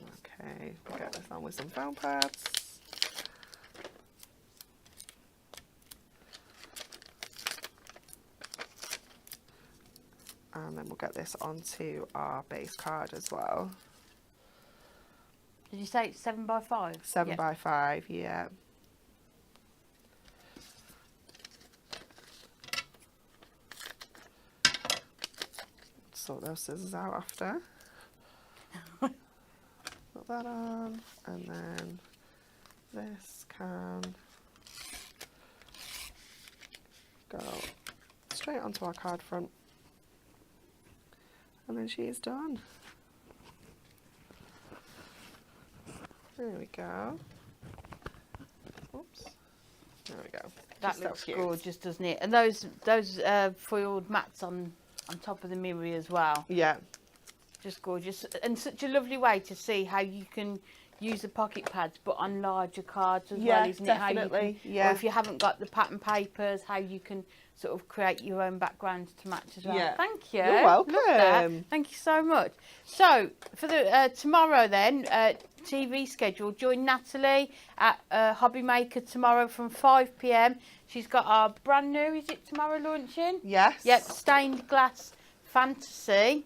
Okay, we'll get this on with some foam pads. And then we'll get this onto our base card as well. Did you say it's 7x5? 7x5, yeah. Sort those scissors out after. Put that on, and then this can go straight onto our card front. And then she is done. There we go. Oops. There we go. That Just so looks cute. gorgeous, doesn't it? And those foiled mats on top of the mirror as well. Yeah. Just gorgeous. And such a lovely way to see how you can use the pocket pads but on larger cards as well, isn't it? How you can, or if you haven't got the pattern papers, how you can sort of create your own backgrounds to match as well. Yeah. Thank you. You're welcome. Love that. Thank you so much. So for the tomorrow then, TV schedule, join Natalie at Hobby Maker tomorrow from 5 p.m. She's got our brand new, is it tomorrow launching? Yes. Yep, Stained Glass Fantasy.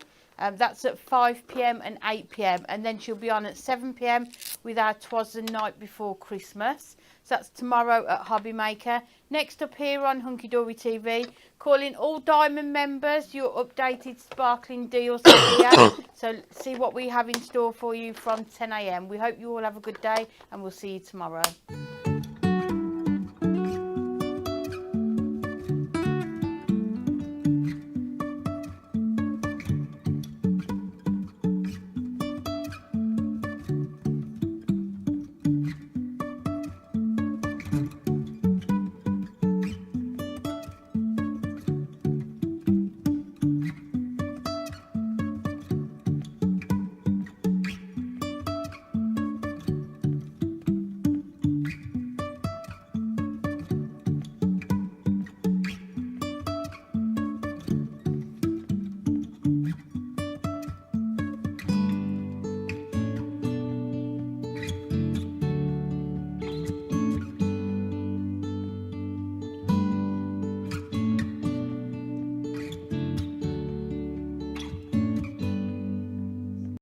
That's at 5 p.m. and 8 p.m. And then she'll be on at 7 p.m. with our 'Twas the Night Before Christmas. So that's tomorrow at Hobby Maker. Next up here on Hunky Dory TV, calling all Diamond members, your updated sparkling deals are here. So see what we have in store for you from 10 a.m. We hope you all have a good day and we'll see you tomorrow.